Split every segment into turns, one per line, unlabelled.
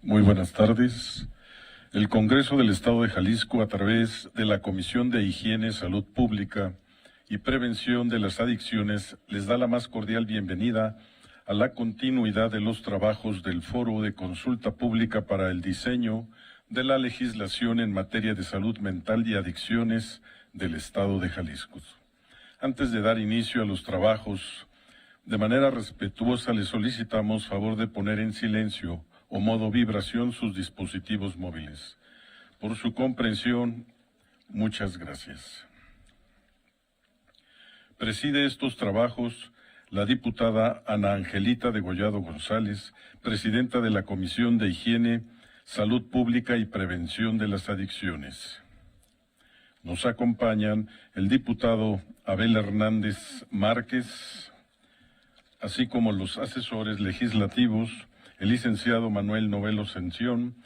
Muy buenas tardes. El Congreso del Estado de Jalisco, a través de la Comisión de Higiene, Salud Pública y Prevención de las Adicciones, les da la más cordial bienvenida a la continuidad de los trabajos del Foro de Consulta Pública para el diseño de la legislación en materia de salud mental y adicciones del Estado de Jalisco. Antes de dar inicio a los trabajos, de manera respetuosa les solicitamos favor de poner en silencio o modo vibración sus dispositivos móviles. Por su comprensión, muchas gracias. Preside estos trabajos la diputada Ana Angelita Degollado González, presidenta de la Comisión de Higiene, Salud Pública y Prevención de las Adicciones. Nos acompañan el diputado Abel Hernández Márquez, así como los asesores legislativos, el licenciado Manuel Novelo Sención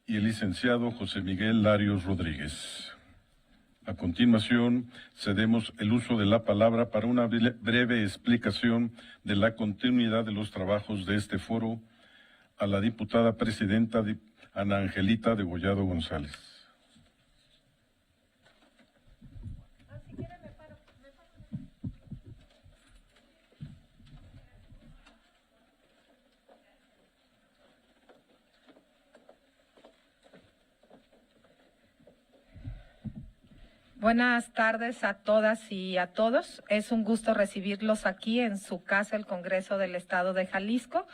y el licenciado José Miguel Larios Rodríguez. A continuación, cedemos el uso de la palabra para una breve explicación de la continuidad de los trabajos de este foro a la diputada presidenta Ana Angelita Degollado González.
Buenas tardes a todas y a todos. Es un gusto recibirlos aquí en su casa, el Congreso del Estado de Jalisco.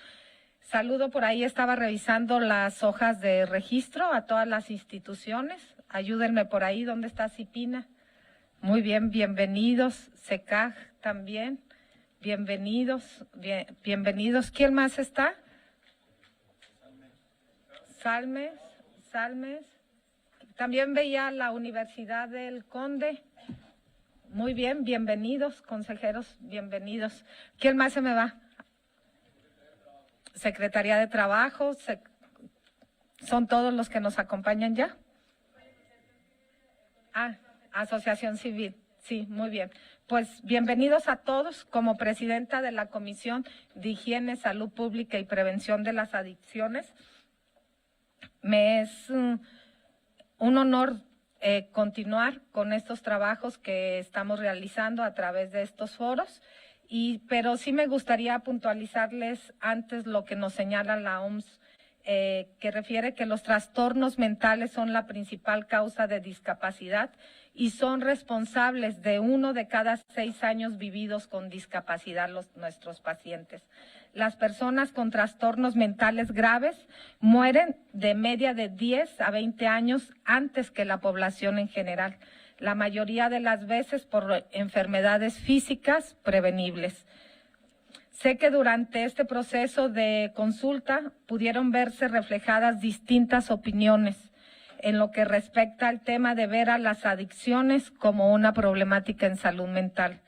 Saludo por ahí, estaba revisando las hojas de registro a todas las instituciones. Ayúdenme por ahí, ¿dónde está Cipina? Muy bien, bienvenidos. SECAG también, bienvenidos, bienvenidos. ¿Quién más está? Salmes. También veía la Universidad del Conde. Muy bien, bienvenidos, consejeros, bienvenidos. ¿Quién más se me va? Secretaría de Trabajo. ¿Son todos los que nos acompañan ya? Asociación Civil. Sí, muy bien. Pues bienvenidos a todos. Como presidenta de la Comisión de Higiene, Salud Pública y Prevención de las Adicciones, me es un honor continuar con estos trabajos que estamos realizando a través de estos foros, pero sí me gustaría puntualizarles antes lo que nos señala la OMS, que refiere que los trastornos mentales son la principal causa de discapacidad y son responsables de 1 de cada 6 años vividos con discapacidad nuestros pacientes. Las personas con trastornos mentales graves mueren de media de 10 a 20 años antes que la población en general, la mayoría de las veces por enfermedades físicas prevenibles. Sé que durante este proceso de consulta pudieron verse reflejadas distintas opiniones en lo que respecta al tema de ver a las adicciones como una problemática en salud mental.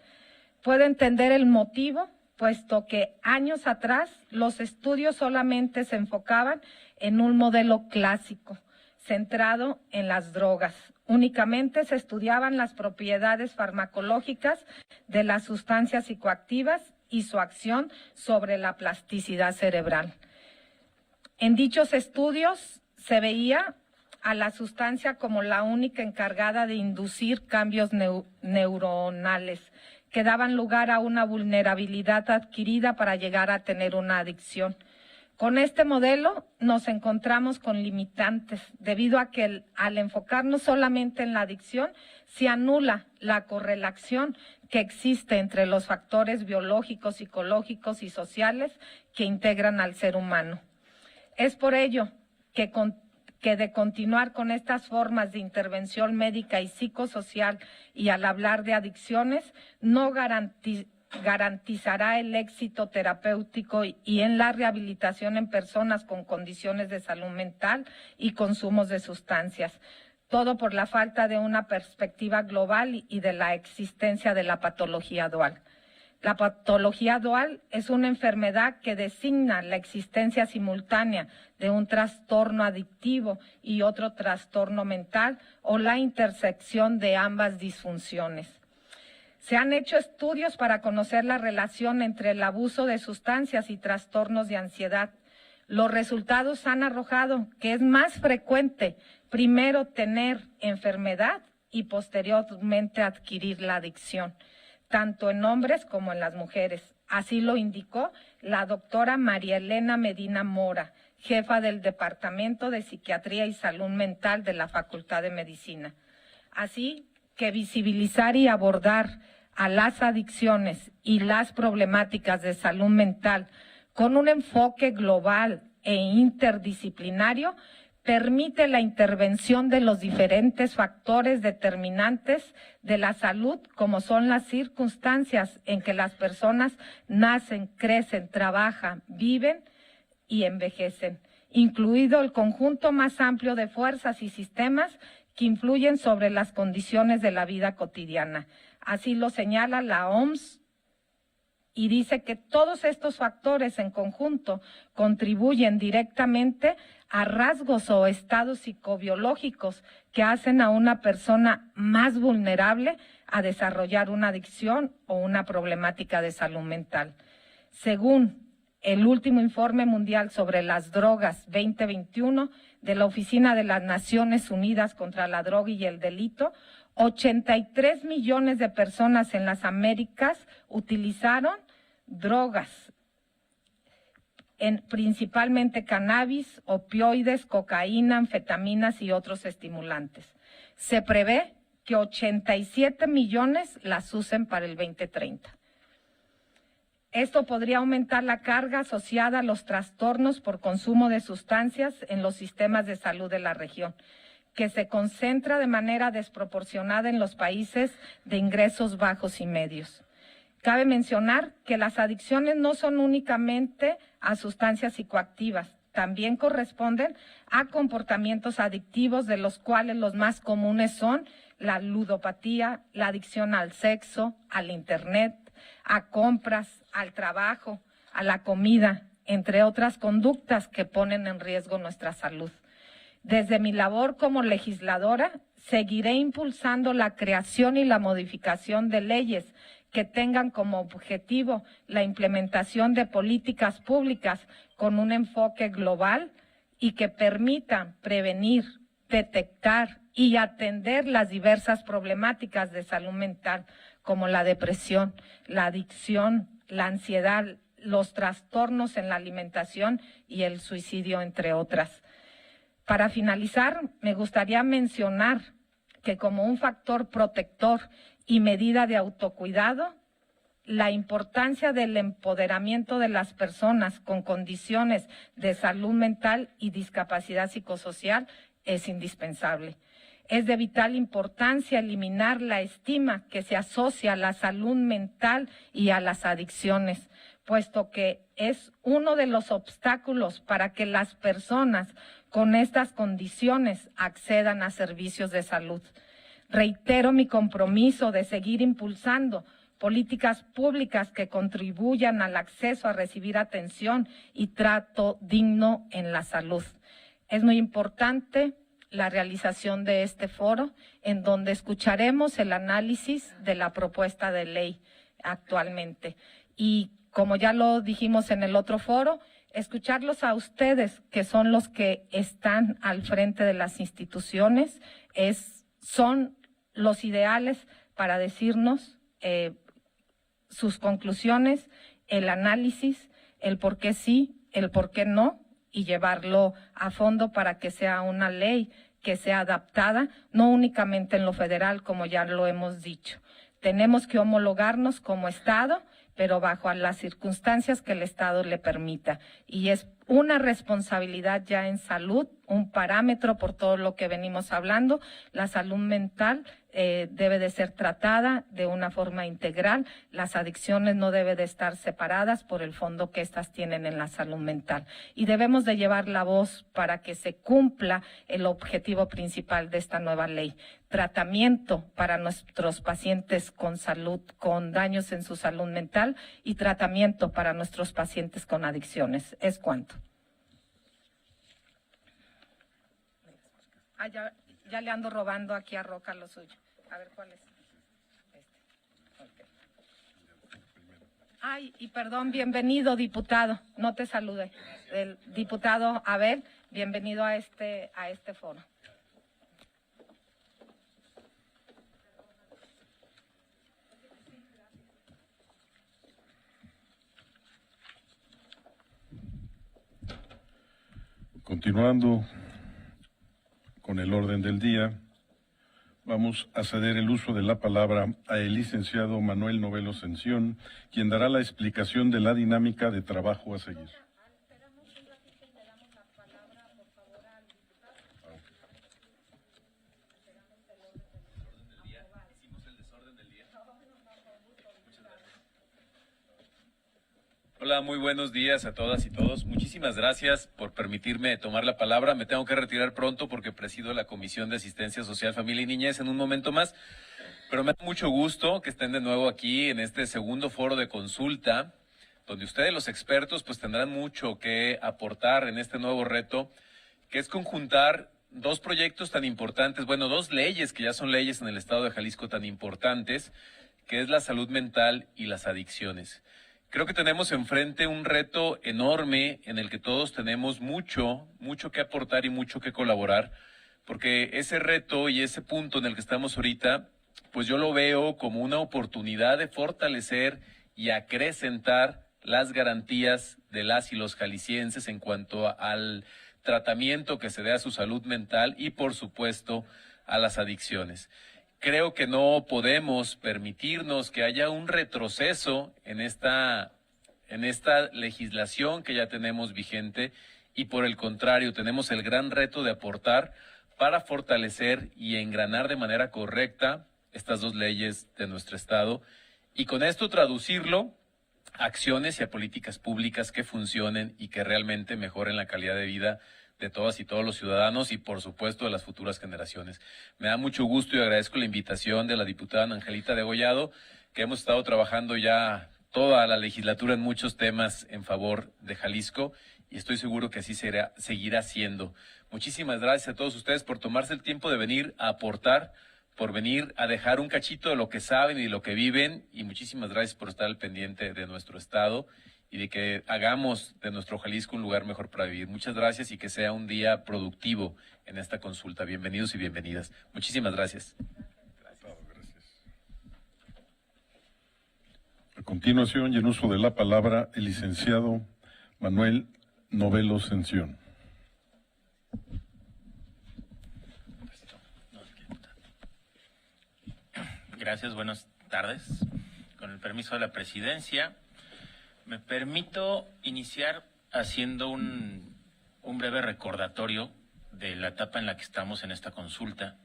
Puedo entender el motivo, puesto que años atrás los estudios solamente se enfocaban en un modelo clásico, centrado en las drogas. Únicamente se estudiaban las propiedades farmacológicas de las sustancias psicoactivas y su acción sobre la plasticidad cerebral. En dichos estudios se veía a la sustancia como la única encargada de inducir cambios neuronales que daban lugar a una vulnerabilidad adquirida para llegar a tener una adicción. Con este modelo nos encontramos con limitantes, debido a que al enfocarnos solamente en la adicción, se anula la correlación que existe entre los factores biológicos, psicológicos y sociales que integran al ser humano. Es por ello que de continuar con estas formas de intervención médica y psicosocial y al hablar de adicciones, no garantizará el éxito terapéutico y en la rehabilitación en personas con condiciones de salud mental y consumos de sustancias. Todo por la falta de una perspectiva global y de la existencia de la patología dual. La patología dual es una enfermedad que designa la existencia simultánea de un trastorno adictivo y otro trastorno mental o la intersección de ambas disfunciones. Se han hecho estudios para conocer la relación entre el abuso de sustancias y trastornos de ansiedad, Los resultados han arrojado que es más frecuente primero tener enfermedad y posteriormente adquirir la adicción, tanto en hombres como en las mujeres. Así lo indicó la doctora María Elena Medina Mora, jefa del Departamento de Psiquiatría y Salud Mental de la Facultad de Medicina. Así que visibilizar y abordar a las adicciones y las problemáticas de salud mental con un enfoque global e interdisciplinario permite la intervención de los diferentes factores determinantes de la salud, como son las circunstancias en que las personas nacen, crecen, trabajan, viven y envejecen, incluido el conjunto más amplio de fuerzas y sistemas que influyen sobre las condiciones de la vida cotidiana. Así lo señala la OMS y dice que todos estos factores en conjunto contribuyen directamente a rasgos o estados psicobiológicos que hacen a una persona más vulnerable a desarrollar una adicción o una problemática de salud mental. Según el último informe mundial sobre las drogas 2021 de la Oficina de las Naciones Unidas contra la Droga y el Delito, 83 millones de personas en las Américas utilizaron drogas, principalmente cannabis, opioides, cocaína, anfetaminas y otros estimulantes. Se prevé que 87 millones las usen para el 2030. Esto podría aumentar la carga asociada a los trastornos por consumo de sustancias en los sistemas de salud de la región, que se concentra de manera desproporcionada en los países de ingresos bajos y medios. Cabe mencionar que las adicciones no son únicamente a sustancias psicoactivas, también corresponden a comportamientos adictivos, de los cuales los más comunes son la ludopatía, la adicción al sexo, al internet, a compras, al trabajo, a la comida, entre otras conductas que ponen en riesgo nuestra salud. Desde mi labor como legisladora, seguiré impulsando la creación y la modificación de leyes que tengan como objetivo la implementación de políticas públicas con un enfoque global y que permitan prevenir, detectar y atender las diversas problemáticas de salud mental, como la depresión, la adicción, la ansiedad, los trastornos en la alimentación y el suicidio, entre otras. Para finalizar, me gustaría mencionar que como un factor protector y medida de autocuidado, la importancia del empoderamiento de las personas con condiciones de salud mental y discapacidad psicosocial es indispensable. Es de vital importancia eliminar la estigma que se asocia a la salud mental y a las adicciones, puesto que es uno de los obstáculos para que las personas con estas condiciones accedan a servicios de salud. Reitero mi compromiso de seguir impulsando políticas públicas que contribuyan al acceso a recibir atención y trato digno en la salud. Es muy importante la realización de este foro, en donde escucharemos el análisis de la propuesta de ley actualmente. Y como ya lo dijimos en el otro foro, escucharlos a ustedes, que son los que están al frente de las instituciones, son los ideales para decirnos sus conclusiones, el análisis, el por qué sí, el por qué no, y llevarlo a fondo para que sea una ley que sea adaptada, no únicamente en lo federal, como ya lo hemos dicho. Tenemos que homologarnos como Estado, pero bajo las circunstancias que el Estado le permita. Y es una responsabilidad ya en salud, un parámetro por todo lo que venimos hablando. La salud mental debe de ser tratada de una forma integral. Las adicciones no deben de estar separadas por el fondo que estas tienen en la salud mental. Y debemos de llevar la voz para que se cumpla el objetivo principal de esta nueva ley. Tratamiento para nuestros pacientes con salud, con daños en su salud mental, y tratamiento para nuestros pacientes con adicciones. ¿Es cuánto? Ya le ando robando aquí a Roca lo suyo. A ver, ¿cuál es? Okay. Ay, y perdón, bienvenido, diputado. No te saludé. El diputado Abel, bienvenido a este foro.
Continuando con el orden del día, vamos a ceder el uso de la palabra al licenciado Manuel Novelo Ascensión, quien dará la explicación de la dinámica de trabajo a seguir.
Hola, muy buenos días a todas y todos. Muchísimas gracias por permitirme tomar la palabra. Me tengo que retirar pronto porque presido la Comisión de Asistencia Social, Familia y Niñez en un momento más. Pero me da mucho gusto que estén de nuevo aquí en este segundo foro de consulta, donde ustedes, los expertos, pues tendrán mucho que aportar en este nuevo reto, que es conjuntar dos proyectos tan importantes, bueno, dos leyes que ya son leyes en el estado de Jalisco tan importantes, que es la salud mental y las adicciones. Creo que tenemos enfrente un reto enorme en el que todos tenemos mucho que aportar y mucho que colaborar, porque ese reto y ese punto en el que estamos ahorita, pues yo lo veo como una oportunidad de fortalecer y acrecentar las garantías de las y los jaliscienses en cuanto al tratamiento que se dé a su salud mental y, por supuesto, a las adicciones. Creo que no podemos permitirnos que haya un retroceso en esta legislación que ya tenemos vigente y, por el contrario, tenemos el gran reto de aportar para fortalecer y engranar de manera correcta estas dos leyes de nuestro estado y con esto traducirlo a acciones y a políticas públicas que funcionen y que realmente mejoren la calidad de vida de todas y todos los ciudadanos y, por supuesto, de las futuras generaciones. Me da mucho gusto y agradezco la invitación de la diputada Ana Angelita Degollado, que hemos estado trabajando ya toda la legislatura en muchos temas en favor de Jalisco y estoy seguro que así seguirá siendo. Muchísimas gracias a todos ustedes por tomarse el tiempo de venir a aportar, por venir a dejar un cachito de lo que saben y de lo que viven y muchísimas gracias por estar al pendiente de nuestro estado y de que hagamos de nuestro Jalisco un lugar mejor para vivir. Muchas gracias y que sea un día productivo en esta consulta. Bienvenidos y bienvenidas. Muchísimas gracias.
Gracias. A continuación, y en uso de la palabra, el licenciado Manuel Novelo Ascensión.
Gracias, buenas tardes. Con el permiso de la presidencia, me permito iniciar haciendo un breve recordatorio de la etapa en la que estamos en esta consulta,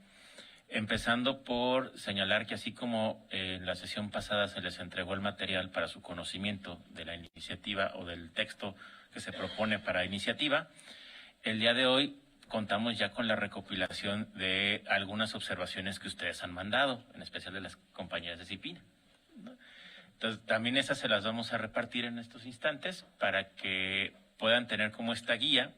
empezando por señalar que así como en la sesión pasada se les entregó el material para su conocimiento de la iniciativa o del texto que se propone para iniciativa, el día de hoy contamos ya con la recopilación de algunas observaciones que ustedes han mandado, en especial de las compañeras de CIPINA, ¿no? Entonces, también esas se las vamos a repartir en estos instantes para que puedan tener como esta guía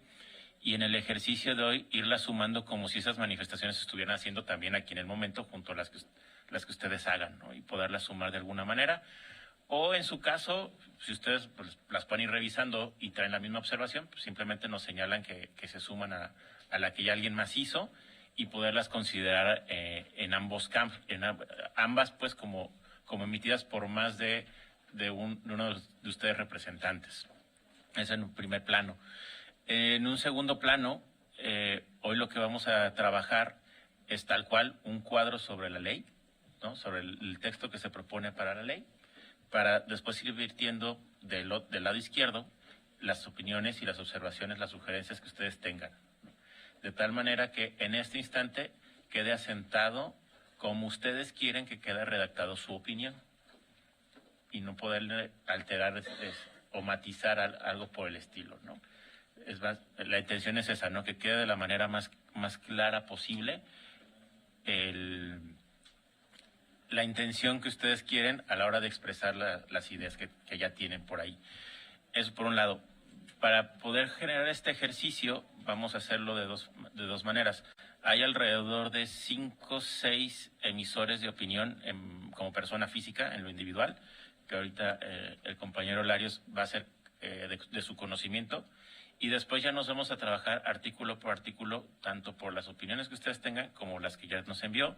y en el ejercicio de hoy irlas sumando como si esas manifestaciones se estuvieran haciendo también aquí en el momento junto a las que ustedes hagan, ¿no? Y poderlas sumar de alguna manera. O en su caso, si ustedes pues, las pueden ir revisando y traen la misma observación, pues simplemente nos señalan que se suman a la que ya alguien más hizo y poderlas considerar en ambas pues como emitidas por más de uno de ustedes representantes. Eso en un primer plano. En un segundo plano, hoy lo que vamos a trabajar es tal cual un cuadro sobre la ley, ¿no? Sobre el texto que se propone para la ley, para después ir virtiendo del lado izquierdo las opiniones y las observaciones, las sugerencias que ustedes tengan, ¿no? De tal manera que en este instante quede asentado como ustedes quieren que quede redactado su opinión y no poderle alterar o matizar algo por el estilo, ¿no? Es más, la intención es esa, ¿no? Que quede de la manera más clara posible la intención que ustedes quieren a la hora de expresar las ideas que ya tienen por ahí. Eso por un lado. Para poder generar este ejercicio, vamos a hacerlo de dos maneras. Hay alrededor de 5 o 6 emisores de opinión como persona física en lo individual, que ahorita el compañero Larios va a hacer de su conocimiento, y después ya nos vamos a trabajar artículo por artículo, tanto por las opiniones que ustedes tengan como las que ya nos envió.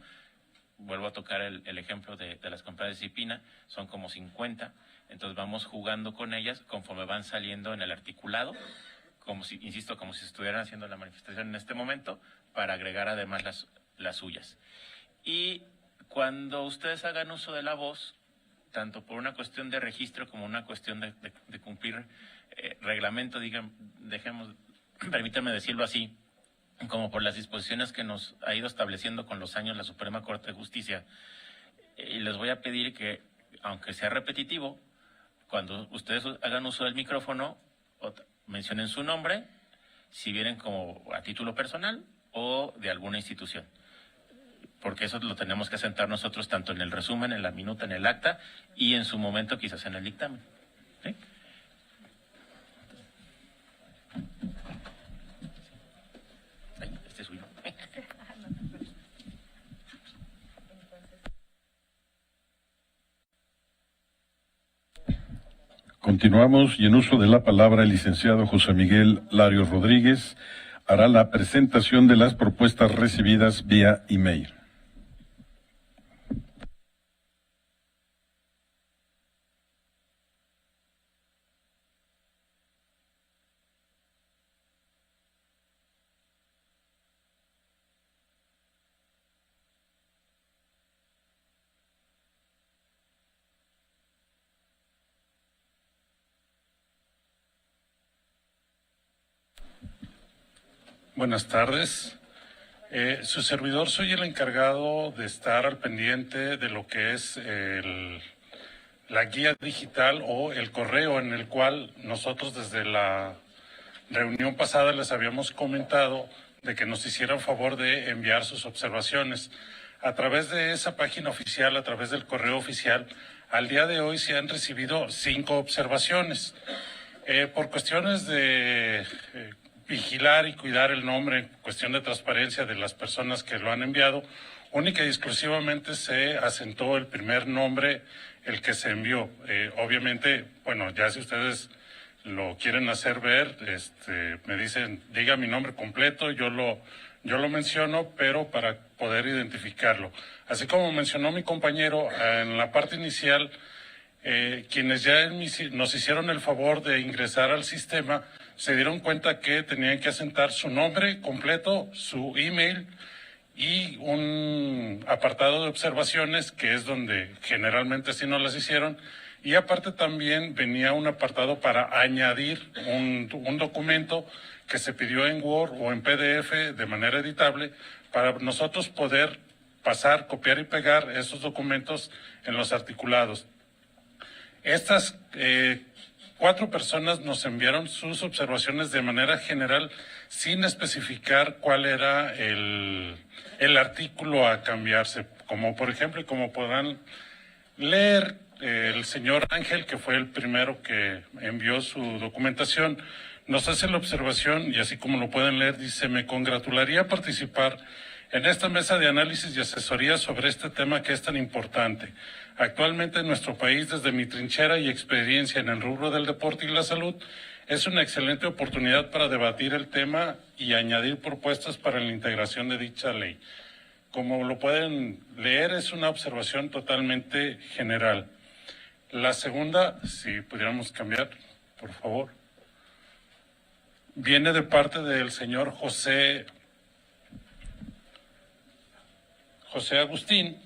Vuelvo a tocar el ejemplo de las compañías de disciplina, son como 50, entonces vamos jugando con ellas conforme van saliendo en el articulado, como si, insisto, como si estuvieran haciendo la manifestación en este momento, para agregar además las suyas. Y cuando ustedes hagan uso de la voz, tanto por una cuestión de registro como una cuestión de cumplir reglamento, permítanme decirlo así, como por las disposiciones que nos ha ido estableciendo con los años la Suprema Corte de Justicia, y les voy a pedir que, aunque sea repetitivo, cuando ustedes hagan uso del micrófono, mencionen su nombre, si vienen como a título personal o de alguna institución, porque eso lo tenemos que asentar nosotros tanto en el resumen, en la minuta, en el acta y en su momento quizás en el dictamen. ¿Sí? Este es suyo.
Continuamos y en uso de la palabra el licenciado José Miguel Larios Rodríguez hará la presentación de las propuestas recibidas vía email.
Buenas tardes. Su servidor soy el encargado de estar al pendiente de lo que es la guía digital o el correo en el cual nosotros desde la reunión pasada les habíamos comentado de que nos hicieran favor de enviar sus observaciones. A través de esa página oficial, a través del correo oficial, al día de hoy se han recibido 5 observaciones. Por cuestiones de vigilar y cuidar el nombre, en cuestión de transparencia de las personas que lo han enviado, única y exclusivamente se asentó el primer nombre, el que se envió. Obviamente, bueno, ya si ustedes lo quieren hacer ver, me dicen, diga mi nombre completo, yo lo menciono, pero para poder identificarlo. Así como mencionó mi compañero, en la parte inicial, quienes ya nos hicieron el favor de ingresar al sistema, se dieron cuenta que tenían que asentar su nombre completo, su email y un apartado de observaciones, que es donde generalmente sí nos las hicieron. Y aparte también venía un apartado para añadir un documento que se pidió en Word o en PDF de manera editable para nosotros poder pasar, copiar y pegar esos documentos en los articulados. Estas 4 personas nos enviaron sus observaciones de manera general sin especificar cuál era el artículo a cambiarse. Como por ejemplo, y como podrán leer, el señor Ángel, que fue el primero que envió su documentación, nos hace la observación, y así como lo pueden leer, dice: me congratularía participar en esta mesa de análisis y asesoría sobre este tema que es tan importante. Actualmente en nuestro país, desde mi trinchera y experiencia en el rubro del deporte y la salud, es una excelente oportunidad para debatir el tema y añadir propuestas para la integración de dicha ley. Como lo pueden leer, es una observación totalmente general. La segunda, si pudiéramos cambiar, por favor, viene de parte del señor José Agustín,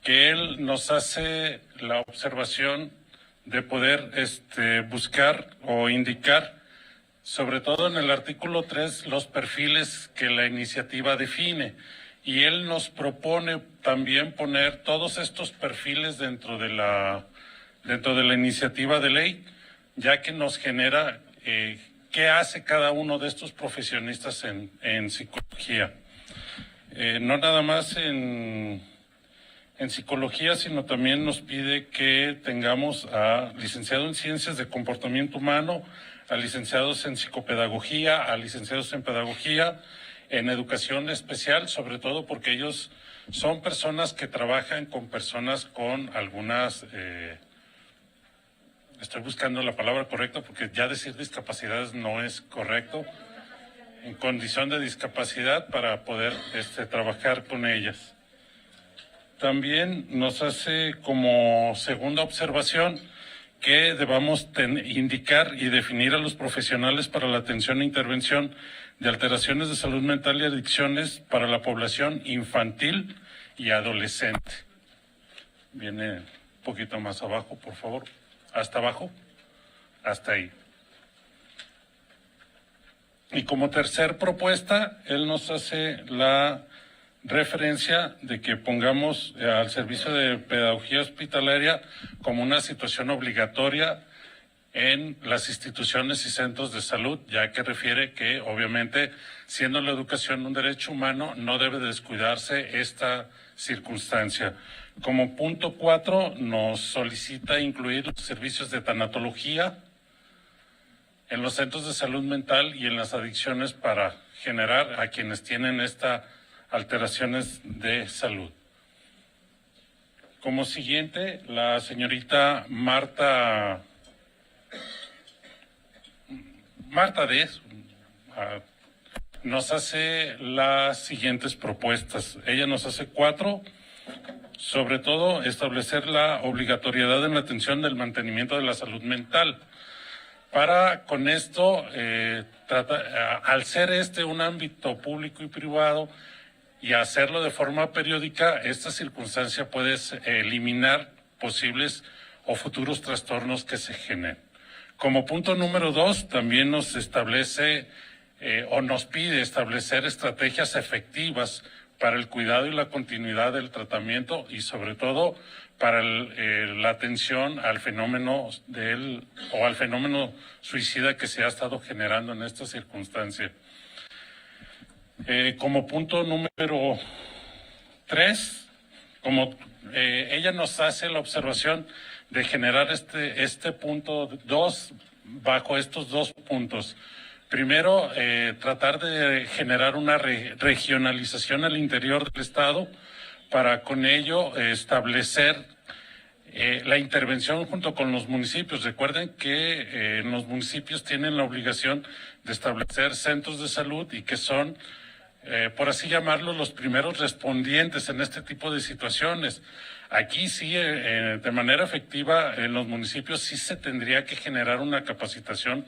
que él nos hace la observación de poder buscar o indicar, sobre todo en el artículo 3, los perfiles que la iniciativa define. Y él nos propone también poner todos estos perfiles dentro de la iniciativa de ley, ya que nos genera qué hace cada uno de estos profesionistas en psicología. No nada más en psicología, sino también nos pide que tengamos a licenciados en Ciencias de Comportamiento Humano, a licenciados en Psicopedagogía, a licenciados en Pedagogía, en Educación Especial, sobre todo porque ellos son personas que trabajan con personas con algunas estoy buscando la palabra correcta porque ya decir discapacidades no es correcto, en condición de discapacidad para poder trabajar con ellas. También nos hace como segunda observación que debamos indicar y definir a los profesionales para la atención e intervención de alteraciones de salud mental y adicciones para la población infantil y adolescente. Viene un poquito más abajo, por favor. Hasta abajo. Hasta ahí. Y como tercer propuesta, él nos hace la referencia de que pongamos al servicio de pedagogía hospitalaria como una situación obligatoria en las instituciones y centros de salud, ya que refiere que obviamente siendo la educación un derecho humano no debe descuidarse esta circunstancia. Como punto 4 nos solicita incluir los servicios de tanatología en los centros de salud mental y en las adicciones para generar a quienes tienen estas alteraciones de salud. Como siguiente, la señorita Marta Dez nos hace las siguientes propuestas. Ella nos hace 4, sobre todo establecer la obligatoriedad en la atención del mantenimiento de la salud mental. Para con esto, al ser un ámbito público y privado y hacerlo de forma periódica, esta circunstancia puede eliminar posibles o futuros trastornos que se generen. Como punto número 2, también nos establece o nos pide establecer estrategias efectivas para el cuidado y la continuidad del tratamiento y sobre todo para la atención al fenómeno al fenómeno suicida que se ha estado generando en esta circunstancia. Como punto número 3, ella nos hace la observación de generar este punto 2 bajo estos 2 puntos. Primero, tratar de generar una regionalización al interior del Estado para con ello establecer la intervención junto con los municipios. Recuerden que los municipios tienen la obligación de establecer centros de salud y que son, por así llamarlo, los primeros respondientes en este tipo de situaciones. Aquí sí, de manera efectiva, en los municipios sí se tendría que generar una capacitación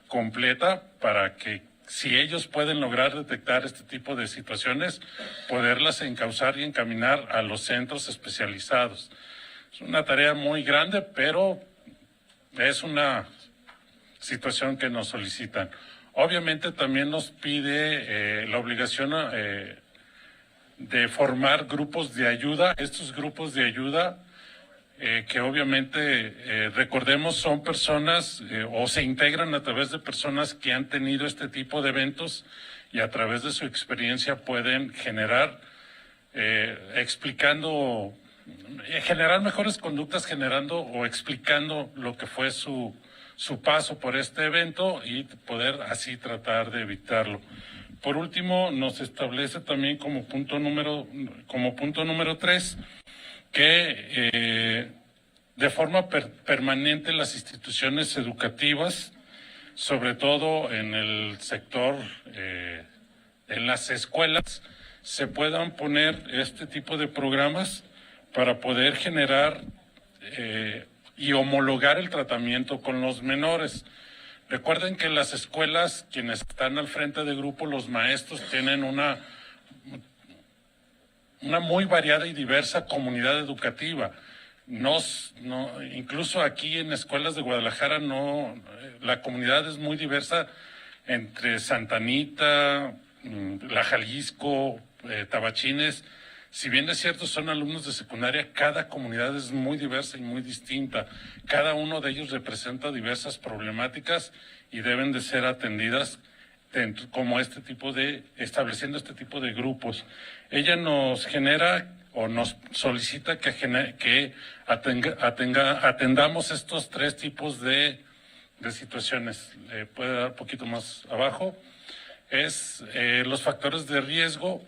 completa para que, si ellos pueden lograr detectar este tipo de situaciones, poderlas encauzar y encaminar a los centros especializados. Es una tarea muy grande, pero es una situación que nos solicitan. Obviamente también nos pide la obligación de formar grupos de ayuda. Estos grupos de ayuda que obviamente, recordemos, son personas o se integran a través de personas que han tenido este tipo de eventos y a través de su experiencia pueden generar generar mejores conductas generando o explicando lo que fue su paso por este evento y poder así tratar de evitarlo. Por último, nos establece también como punto número 3 que de forma permanente las instituciones educativas, sobre todo en el sector, en las escuelas, se puedan poner este tipo de programas para poder generar y homologar el tratamiento con los menores. Recuerden que en las escuelas, quienes están al frente de grupo, los maestros, tienen una muy variada y diversa comunidad educativa. Incluso aquí en escuelas de Guadalajara la comunidad es muy diversa entre Santa Anita, La Jalisco, Tabachines. Si bien es cierto, son alumnos de secundaria, cada comunidad es muy diversa y muy distinta. Cada uno de ellos representa diversas problemáticas y deben de ser atendidas como estableciendo este tipo de grupos. Ella nos genera o nos solicita que atendamos estos 3 tipos de situaciones. Puede dar un poquito más abajo. Es los factores de riesgo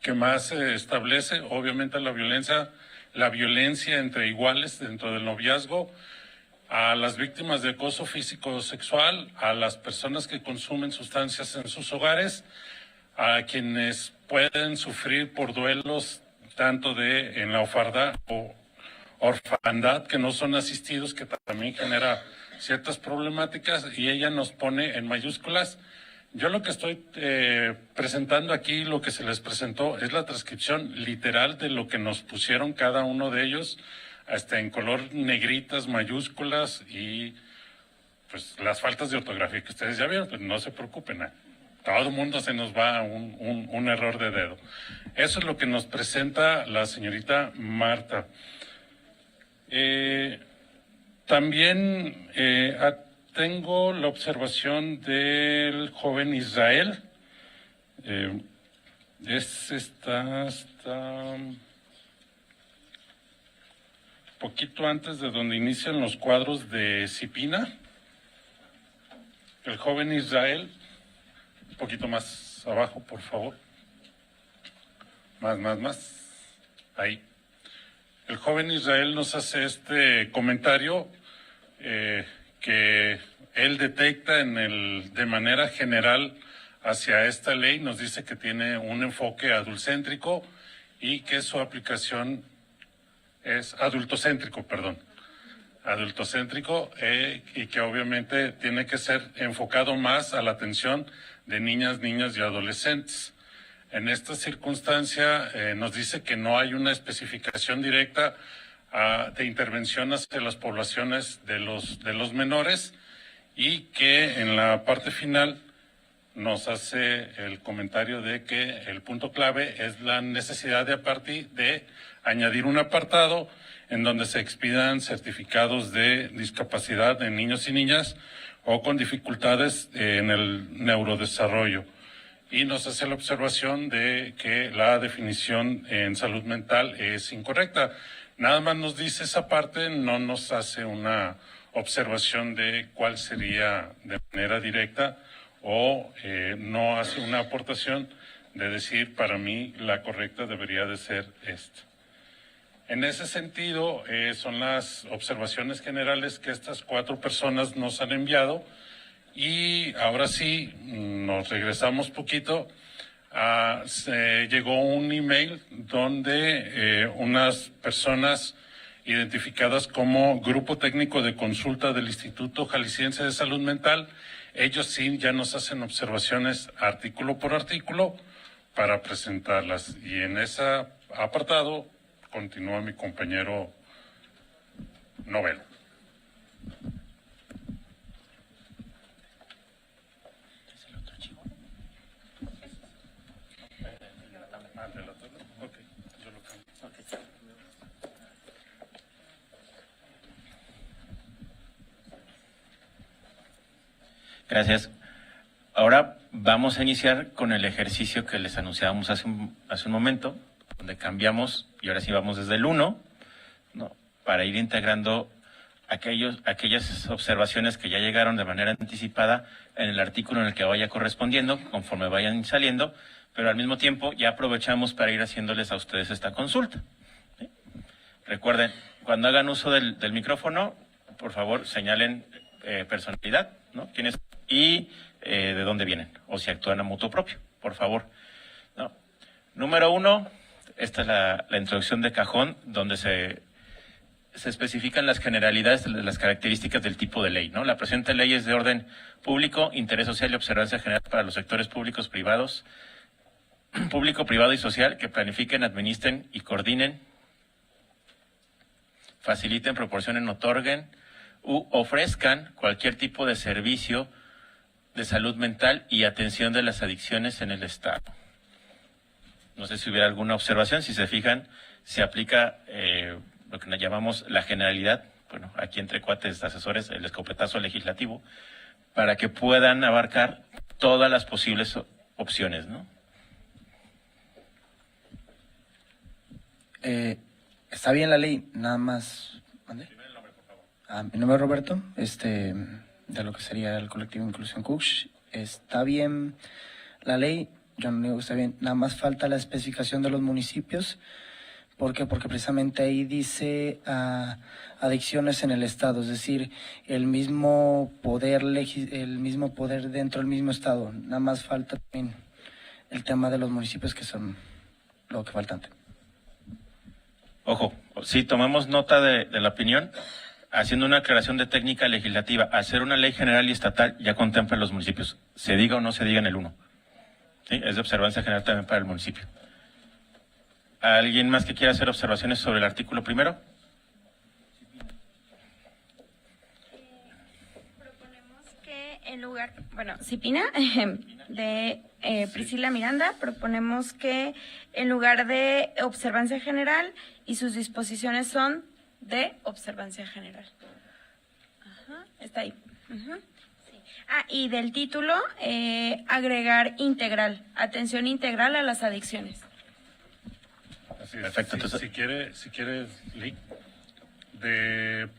que más se establece, obviamente la violencia entre iguales dentro del noviazgo, a las víctimas de acoso físico o sexual, a las personas que consumen sustancias en sus hogares, a quienes pueden sufrir por duelos tanto en la orfandad o orfandad, que no son asistidos, que también genera ciertas problemáticas, y ella nos pone en mayúsculas. Yo lo que estoy presentando aquí, lo que se les presentó, es la transcripción literal de lo que nos pusieron cada uno de ellos, hasta en color negritas, mayúsculas, y pues las faltas de ortografía que ustedes ya vieron, pues no se preocupen, todo el mundo se nos va un error de dedo. Eso es lo que nos presenta la señorita Marta. También tengo la observación del joven Israel. Está poquito antes de donde inician los cuadros de Cipina. El joven Israel, un poquito más abajo, por favor. Más. Ahí. El joven Israel nos hace este comentario que él detecta de manera general hacia esta ley. Nos dice que tiene un enfoque adultocéntrico y que su aplicación es adultocéntrico, y que obviamente tiene que ser enfocado más a la atención de niñas y adolescentes. En esta circunstancia nos dice que no hay una especificación directa de intervención hacia las poblaciones de los menores, y que en la parte final nos hace el comentario de que el punto clave es la necesidad de añadir un apartado en donde se expidan certificados de discapacidad de niños y niñas o con dificultades en el neurodesarrollo. Y nos hace la observación de que la definición en salud mental es incorrecta. Nada más nos dice esa parte, no nos hace una observación de cuál sería de manera directa, o no hace una aportación de decir, para mí la correcta debería de ser esta. En ese sentido, son las observaciones generales que estas 4 personas nos han enviado. Y ahora sí, nos regresamos poquito. Se llegó un email donde unas personas identificadas como Grupo Técnico de Consulta del Instituto Jalisciense de Salud Mental, ellos sí ya nos hacen observaciones artículo por artículo para presentarlas. Y en ese apartado continúa mi compañero Novelo.
Gracias. Ahora vamos a iniciar con el ejercicio que les anunciábamos hace un momento, donde cambiamos, y ahora sí vamos desde el 1, ¿no?, para ir integrando aquellas observaciones que ya llegaron de manera anticipada en el artículo en el que vaya correspondiendo, conforme vayan saliendo, pero al mismo tiempo ya aprovechamos para ir haciéndoles a ustedes esta consulta. ¿Sí? Recuerden, cuando hagan uso del micrófono, por favor señalen personalidad, ¿no?, quiénes y de dónde vienen, o si actúan a mutuo propio, por favor. ¿No? Número 1, esta es la introducción de cajón, donde se especifican las generalidades, las características del tipo de ley, ¿no? La presente ley es de orden público, interés social y observancia general para los sectores públicos, privados, público, privado y social, que planifiquen, administren y coordinen, faciliten, proporcionen, otorguen u ofrezcan cualquier tipo de servicio de salud mental y atención de las adicciones en el Estado. No sé si hubiera alguna observación. Si se fijan, se aplica lo que llamamos la generalidad, bueno, aquí entre cuates asesores, el escopetazo legislativo, para que puedan abarcar todas las posibles opciones, ¿no?
Está bien la ley, nada más. ¿Mande? El nombre, por favor. Mi nombre es Roberto, de lo que sería el colectivo Inclusión Cush. Está bien la ley, yo no digo que está bien, nada más falta la especificación de los municipios, ¿Por qué? Porque precisamente ahí dice adicciones en el Estado, es decir, el mismo poder dentro del mismo Estado. Nada más falta también el tema de los municipios, que son lo que faltan.
Ojo, sí, tomamos nota de la opinión, haciendo una aclaración de técnica legislativa. Hacer una ley general y estatal ya contempla los municipios, se diga o no se diga en el 1. ¿Sí? Es de observancia general también para el municipio. ¿Alguien más que quiera hacer observaciones sobre el artículo primero?
Proponemos que en lugar, Cipina, de Priscila Miranda, proponemos que en lugar de observancia general y sus disposiciones son de observancia general. Ajá, está ahí. Ujú. Sí. Y del título, agregar integral, atención integral a las adicciones.
Así es.
Perfecto,
Si,
entonces-
si quiere, Lee,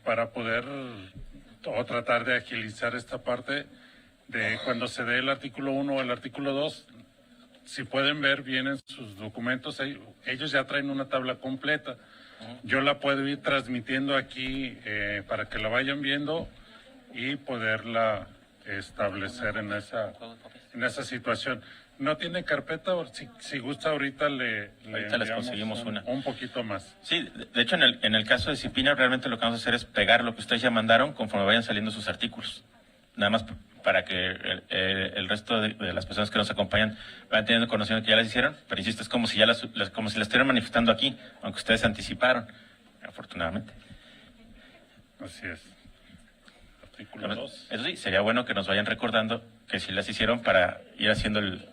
para poder o tratar de agilizar esta parte de cuando se dé el artículo 1 o el artículo 2, si pueden ver bien en sus documentos, ellos ya traen una tabla completa. Yo la puedo ir transmitiendo aquí para que la vayan viendo y poderla establecer en esa situación. No tiene carpeta, o si gusta ahorita le
Ahorita les
enviamos
conseguimos una.
un poquito más.
Sí, de hecho en el caso de Cipina realmente lo que vamos a hacer es pegar lo que ustedes ya mandaron conforme vayan saliendo sus artículos. Nada más para que el resto de las personas que nos acompañan vayan teniendo conocimiento que ya las hicieron, pero insisto, es como si como si las estuvieran manifestando aquí, aunque ustedes se anticiparon, afortunadamente.
Así es. Artículo 2.
Eso sí, sería bueno que nos vayan recordando que si las hicieron para ir haciendo el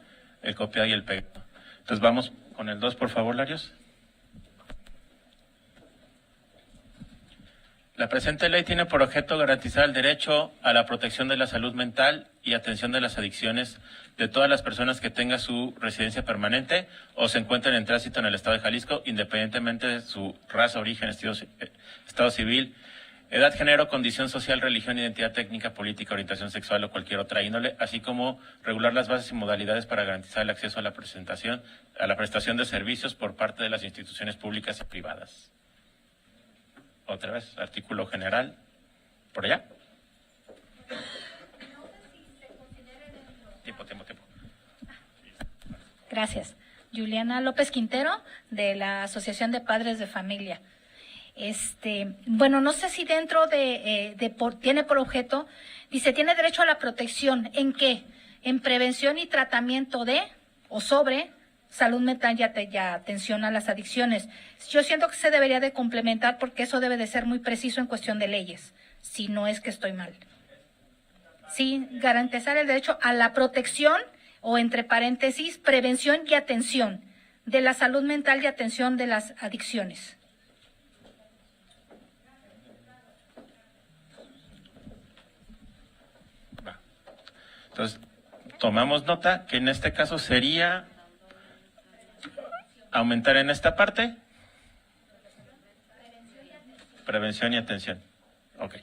copiado y el pegado. Entonces vamos con el 2, por favor, Larios. La presente ley tiene por objeto garantizar el derecho a la protección de la salud mental y atención de las adicciones de todas las personas que tengan su residencia permanente o se encuentren en tránsito en el Estado de Jalisco, independientemente de su raza, origen, estado civil, edad, género, condición social, religión, identidad técnica, política, orientación sexual o cualquier otra índole, así como regular las bases y modalidades para garantizar el acceso a la prestación de servicios por parte de las instituciones públicas y privadas. Otra vez, artículo general. ¿Por allá? Tiempo.
Gracias. Juliana López Quintero, de la Asociación de Padres de Familia. No sé si dentro tiene por objeto, dice, tiene derecho a la protección. ¿En qué? En prevención y tratamiento de o sobre salud mental y atención a las adicciones. Yo siento que se debería de complementar porque eso debe de ser muy preciso en cuestión de leyes, si no es que estoy mal. Sí, garantizar el derecho a la protección o entre paréntesis, prevención y atención de la salud mental y atención de las adicciones.
Entonces, tomamos nota que en este caso sería aumentar en esta parte prevención y atención. Ok.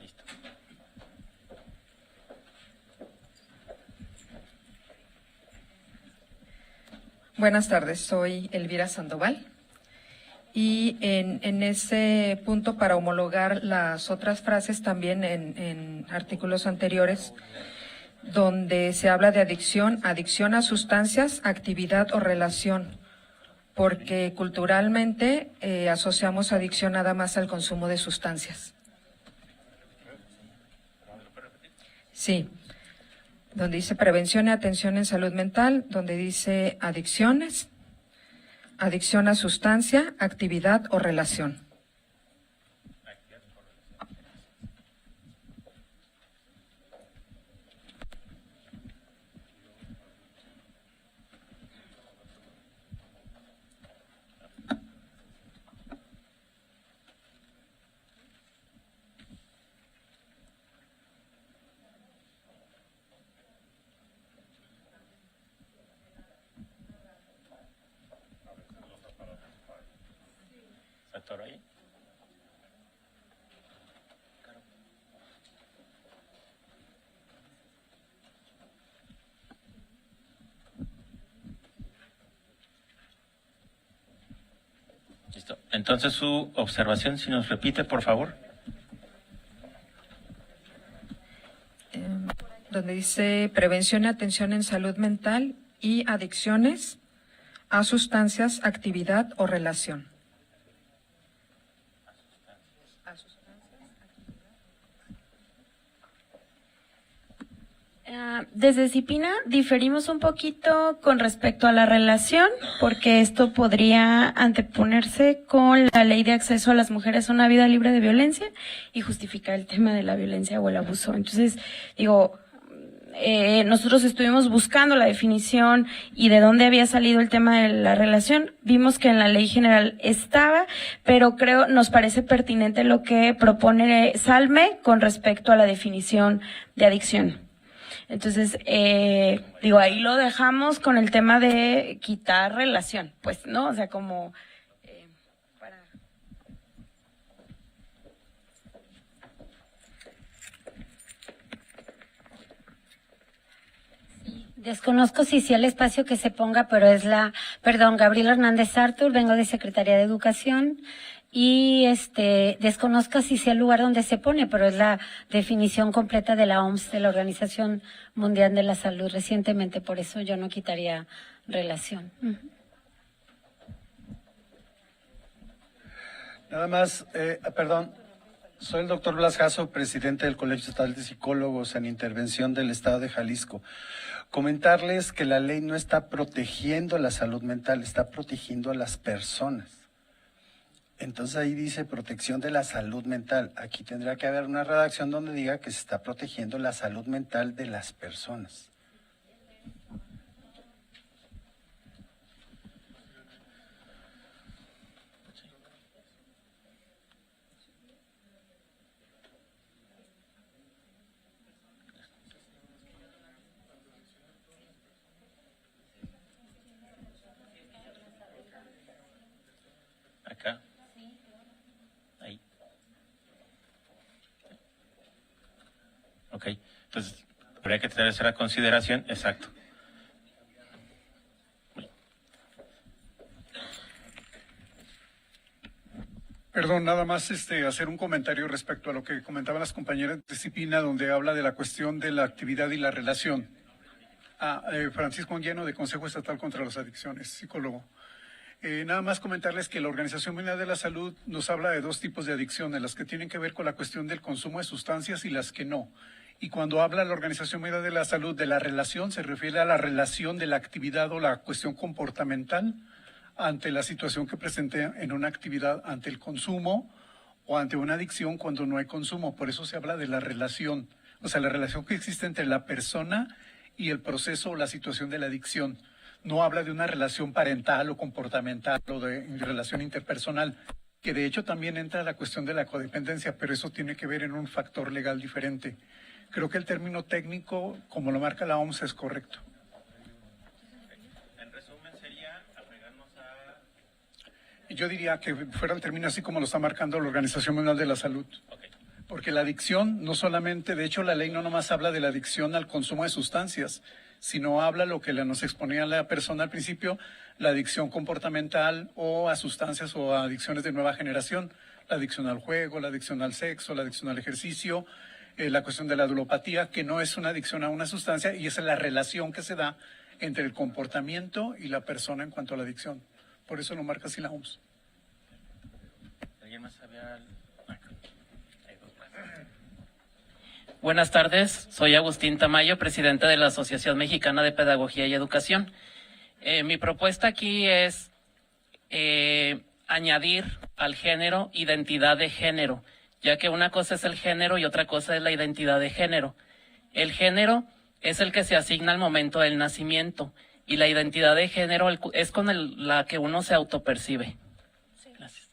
Listo.
Buenas tardes, soy Elvira Sandoval y en ese punto para homologar las otras frases también en artículos anteriores donde se habla de adicción a sustancias, actividad o relación, porque culturalmente asociamos adicción nada más al consumo de sustancias. Sí. Donde dice prevención y atención en salud mental, donde dice adicciones, adicción a sustancia, actividad o relación.
¿Sector ahí? Entonces, su observación, si nos repite, por favor.
Donde dice prevención y atención en salud mental y adicciones a sustancias, actividad o relación.
Desde CIPINA diferimos un poquito con respecto a la relación, porque esto podría anteponerse con la ley de acceso a las mujeres a una vida libre de violencia y justificar el tema de la violencia o el abuso. Entonces, digo, nosotros estuvimos buscando la definición y de dónde había salido el tema de la relación. Vimos que en la ley general estaba, pero nos parece pertinente lo que propone Salme con respecto a la definición de adicción. Entonces, ahí lo dejamos con el tema de quitar relación, pues, ¿no? O sea, como para...
Desconozco si sea el espacio que se ponga, pero es Gabriela Hernández Artur, vengo de Secretaría de Educación. Y desconozco si sea el lugar donde se pone, pero es la definición completa de la OMS, de la Organización Mundial de la Salud, recientemente, por eso yo no quitaría relación.
Nada más, soy el doctor Blas Jasso, presidente del Colegio Estatal de Psicólogos en Intervención del Estado de Jalisco. Comentarles que la ley no está protegiendo la salud mental, está protegiendo a las personas. Entonces ahí dice protección de la salud mental. Aquí tendría que haber una redacción donde diga que se está protegiendo la salud mental de las personas.
Acá. Ahí. Ok, entonces habría que tener esa consideración, exacto.
Perdón, nada más hacer un comentario respecto a lo que comentaban las compañeras de CIPINA, donde habla de la cuestión de la actividad y la relación. Francisco Anguiano, de Consejo Estatal contra las Adicciones, psicólogo. Nada más comentarles que la Organización Mundial de la Salud nos habla de dos tipos de adicciones, las que tienen que ver con la cuestión del consumo de sustancias y las que no. Y cuando habla la Organización Mundial de la Salud de la relación, se refiere a la relación de la actividad o la cuestión comportamental ante la situación que presente en una actividad, ante el consumo o ante una adicción cuando no hay consumo. Por eso se habla de la relación, o sea, la relación que existe entre la persona y el proceso o la situación de la adicción. No habla de una relación parental o comportamental o de relación interpersonal, que de hecho también entra la cuestión de la codependencia, pero eso tiene que ver en un factor legal diferente. Creo que el término técnico, como lo marca la OMS, es correcto.
En resumen sería apegarnos a...
Yo diría que fuera el término así como lo está marcando la Organización Mundial de la Salud.
Okay.
Porque la adicción no solamente, de hecho la ley no nomás habla de la adicción al consumo de sustancias, sino habla lo que nos exponía la persona al principio, la adicción comportamental o a sustancias o a adicciones de nueva generación, la adicción al juego, la adicción al sexo, la adicción al ejercicio, la cuestión de la ludopatía, que no es una adicción a una sustancia y esa es la relación que se da entre el comportamiento y la persona en cuanto a la adicción. Por eso lo marca así la OMS.
¿Alguien más había...?
Buenas tardes, soy Agustín Tamayo, presidente de la Asociación Mexicana de Pedagogía y Educación. Mi propuesta aquí es añadir al género identidad de género, ya que una cosa es el género y otra cosa es la identidad de género. El género es el que se asigna al momento del nacimiento y la identidad de género es con la que uno se autopercibe. Gracias.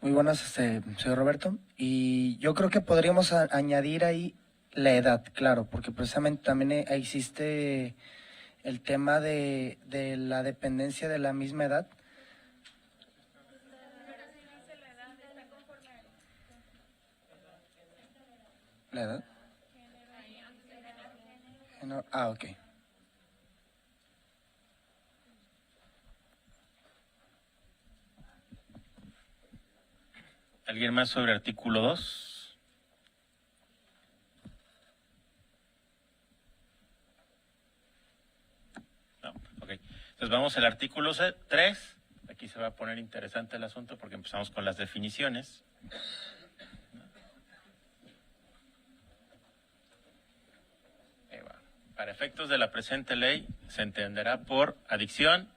Muy buenas, soy Roberto, y yo creo que podríamos añadir ahí la edad, claro, porque precisamente también existe el tema de la dependencia de la misma edad. ¿La edad? Ah, ok.
¿Alguien más sobre artículo 2? No, ok. Entonces vamos al artículo 3. Aquí se va a poner interesante el asunto porque empezamos con las definiciones. Ahí va. Para efectos de la presente ley, se entenderá por adicción,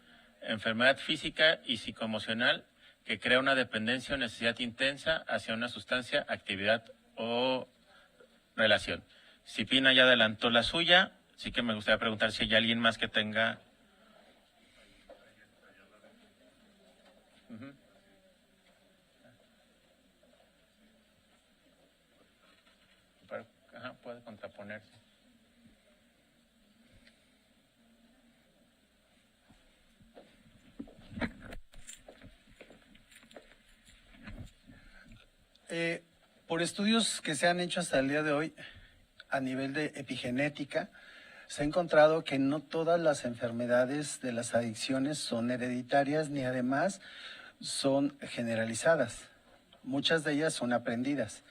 enfermedad física y psicoemocional que crea una dependencia o necesidad intensa hacia una sustancia, actividad o relación. Cipina ya adelantó la suya, así que me gustaría preguntar si hay alguien más que tenga... Ajá, puede contraponerse.
Por estudios que se han hecho hasta el día de hoy a nivel de epigenética, se ha encontrado que no todas las enfermedades de las adicciones son hereditarias ni además son generalizadas. Muchas de ellas son aprendidas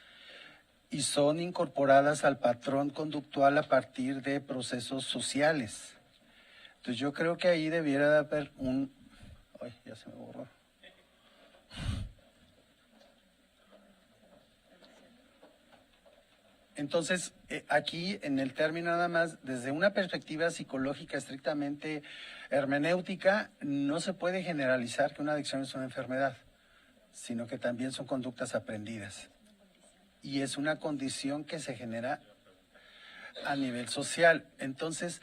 y son incorporadas al patrón conductual a partir de procesos sociales. Entonces yo creo que ahí debiera de haber un... Ay, ya se me borró. Entonces, aquí en el término nada más, desde una perspectiva psicológica estrictamente hermenéutica, no se puede generalizar que una adicción es una enfermedad, sino que también son conductas aprendidas. Y es una condición que se genera a nivel social. Entonces,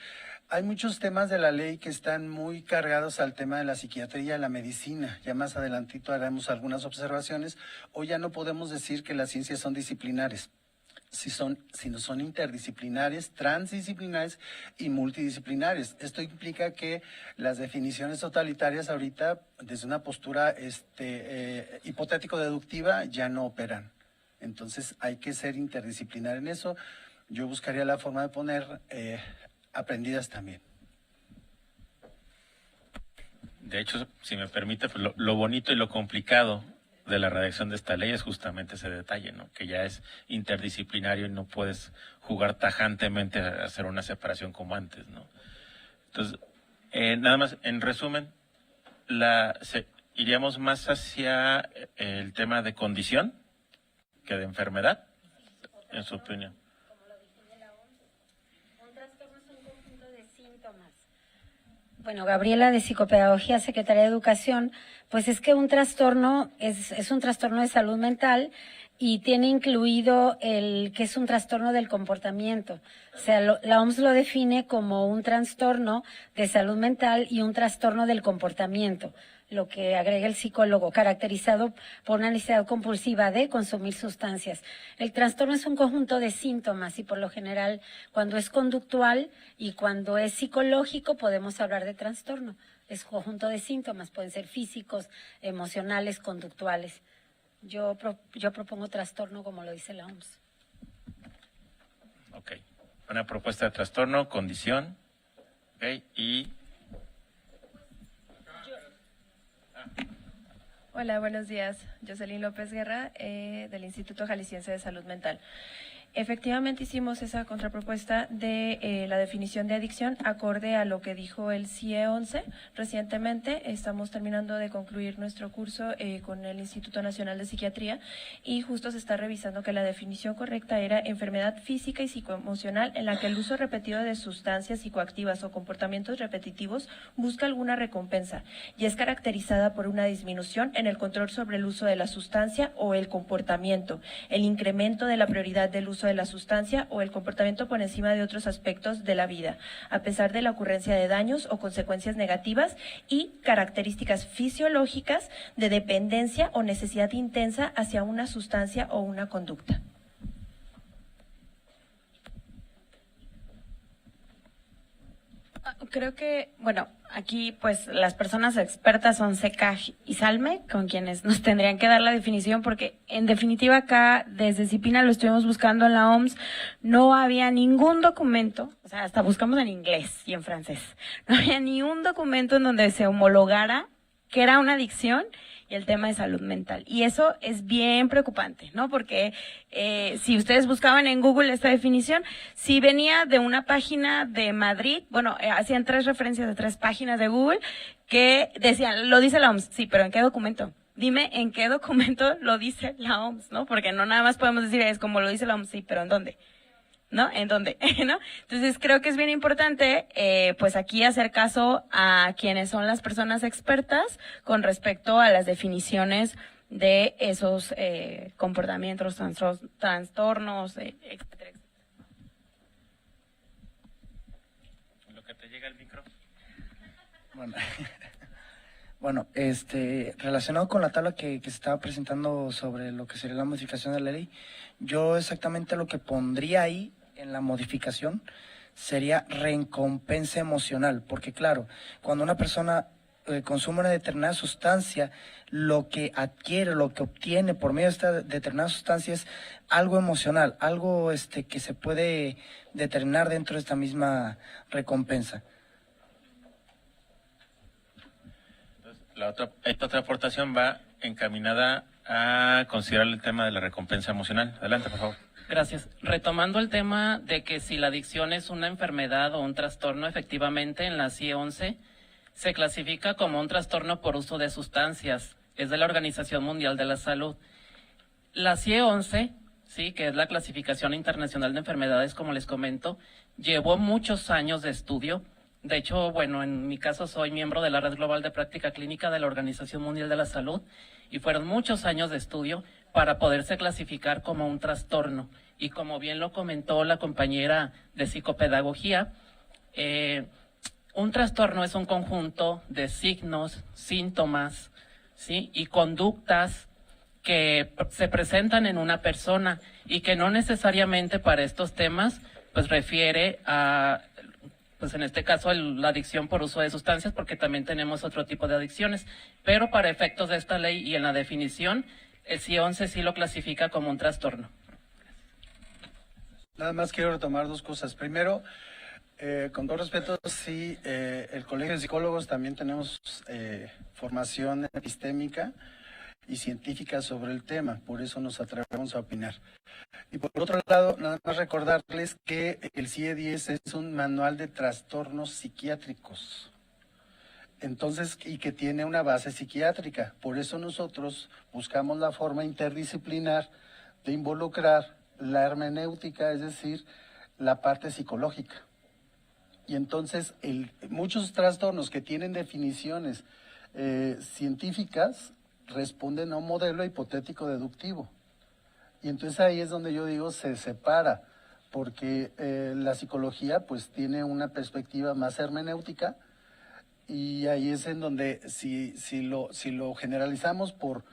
hay muchos temas de la ley que están muy cargados al tema de la psiquiatría y la medicina. Ya más adelantito haremos algunas observaciones. Hoy ya no podemos decir que las ciencias son disciplinares, sino son interdisciplinares, transdisciplinares y multidisciplinares. Esto implica que las definiciones totalitarias ahorita, desde una postura hipotético-deductiva, ya no operan. Entonces hay que ser interdisciplinar en eso. Yo buscaría la forma de poner aprendidas también.
De hecho, si me permite, pues lo bonito y lo complicado de la redacción de esta ley es justamente ese detalle, ¿no? Que ya es interdisciplinario y no puedes jugar tajantemente a hacer una separación como antes, ¿no? Entonces, nada más, en resumen, iríamos más hacia el tema de condición que de enfermedad, en su opinión.
Bueno, Gabriela de Psicopedagogía, Secretaría de Educación, pues es que un trastorno es un trastorno de salud mental y tiene incluido el que es un trastorno del comportamiento. O sea, la OMS lo define como un trastorno de salud mental y un trastorno del comportamiento, lo que agrega el psicólogo, caracterizado por una necesidad compulsiva de consumir sustancias. El trastorno es un conjunto de síntomas y por lo general cuando es conductual y cuando es psicológico podemos hablar de trastorno. Es un conjunto de síntomas, pueden ser físicos, emocionales, conductuales. Yo propongo trastorno como lo dice la OMS.
Ok, una propuesta de trastorno, condición, ok, y...
Hola, buenos días. Jocelyn López Guerra, del Instituto Jalisciense de Salud Mental. Efectivamente hicimos esa contrapropuesta de la definición de adicción acorde a lo que dijo el CIE 11 recientemente. Estamos terminando de concluir nuestro curso con el Instituto Nacional de Psiquiatría y justo se está revisando que la definición correcta era enfermedad física y psicoemocional en la que el uso repetido de sustancias psicoactivas o comportamientos repetitivos busca alguna recompensa y es caracterizada por una disminución en el control sobre el uso de la sustancia o el comportamiento, el incremento de la prioridad del uso de la sustancia o el comportamiento por encima de otros aspectos de la vida, a pesar de la ocurrencia de daños o consecuencias negativas y características fisiológicas de dependencia o necesidad intensa hacia una sustancia o una conducta.
Creo que, bueno, aquí pues las personas expertas son SECAG y SALME, con quienes nos tendrían que dar la definición, porque en definitiva acá desde CIPINA lo estuvimos buscando en la OMS, no había ningún documento, o sea, hasta buscamos en inglés y en francés, no había ni un documento en donde se homologara que era una adicción y el tema de salud mental. Y eso es bien preocupante, ¿no? Porque si ustedes buscaban en Google esta definición, si venía de una página de Madrid, bueno, hacían 3 referencias de 3 páginas de Google que decían, lo dice la OMS, sí, pero ¿en qué documento? Dime en qué documento lo dice la OMS, ¿no? Porque no nada más podemos decir, es como lo dice la OMS, sí, pero ¿en dónde? ¿No? ¿En dónde? ¿No? Entonces creo que es bien importante, pues aquí hacer caso a quienes son las personas expertas con respecto a las definiciones de esos comportamientos, trastornos, etcétera.
Lo que te llega el micro.
Bueno, relacionado con la tabla que se estaba presentando sobre lo que sería la modificación de la ley, yo exactamente lo que pondría ahí en la modificación sería recompensa emocional, porque claro, cuando una persona consume una determinada sustancia, lo que adquiere, lo que obtiene por medio de esta determinada sustancia es algo emocional, algo que se puede determinar dentro de esta misma recompensa.
Esta otra aportación va encaminada a considerar el tema de la recompensa emocional. Adelante, por favor.
Gracias. Retomando el tema de que si la adicción es una enfermedad o un trastorno, efectivamente en la CIE 11 se clasifica como un trastorno por uso de sustancias. Es de la Organización Mundial de la Salud. La CIE 11, sí, que es la clasificación internacional de enfermedades, como les comento, llevó muchos años de estudio. De hecho, bueno, en mi caso soy miembro de la Red Global de Práctica Clínica de la Organización Mundial de la Salud y fueron muchos años de estudio para poderse clasificar como un trastorno. Y como bien lo comentó la compañera de psicopedagogía, un trastorno es un conjunto de signos, síntomas, ¿sí? Y conductas que se presentan en una persona y que no necesariamente para estos temas pues refiere a, pues en este caso la adicción por uso de sustancias, porque también tenemos otro tipo de adicciones, pero para efectos de esta ley y en la definición, el CIE 11 sí lo clasifica como un trastorno.
Nada más quiero retomar 2 cosas. Primero, con todo respeto, sí, el Colegio de Psicólogos también tenemos formación epistémica y científica sobre el tema, por eso nos atrevemos a opinar. Y por otro lado, nada más recordarles que el CIE 10 es un manual de trastornos psiquiátricos. Entonces, y que tiene una base psiquiátrica. Por eso nosotros buscamos la forma interdisciplinar de involucrar la hermenéutica, es decir, la parte psicológica. Y entonces, muchos trastornos que tienen definiciones científicas responden a un modelo hipotético deductivo. Y entonces ahí es donde yo digo se separa, porque la psicología pues tiene una perspectiva más hermenéutica, y ahí es en donde si lo generalizamos por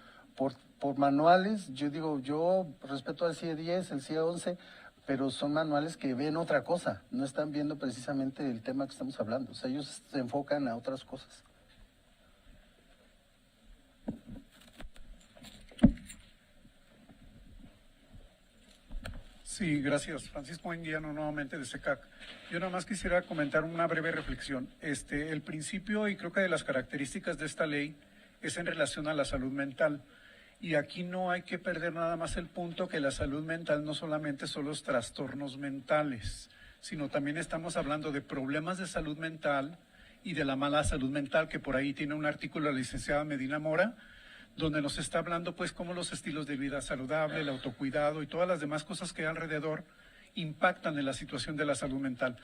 manuales, yo digo, yo respeto al CIE 10, el CIE 11, pero son manuales que ven otra cosa, no están viendo precisamente el tema que estamos hablando, o sea, ellos se enfocan a otras cosas.
Sí, gracias. Francisco Indiano, nuevamente de SECAC. Yo nada más quisiera comentar una breve reflexión. El principio y creo que de las características de esta ley es en relación a la salud mental. Y aquí no hay que perder nada más el punto que la salud mental no solamente son los trastornos mentales, sino también estamos hablando de problemas de salud mental y de la mala salud mental, que por ahí tiene un artículo la licenciada Medina Mora, donde nos está hablando pues cómo los estilos de vida saludable, el autocuidado y todas las demás cosas que hay alrededor impactan en la situación de la salud mental.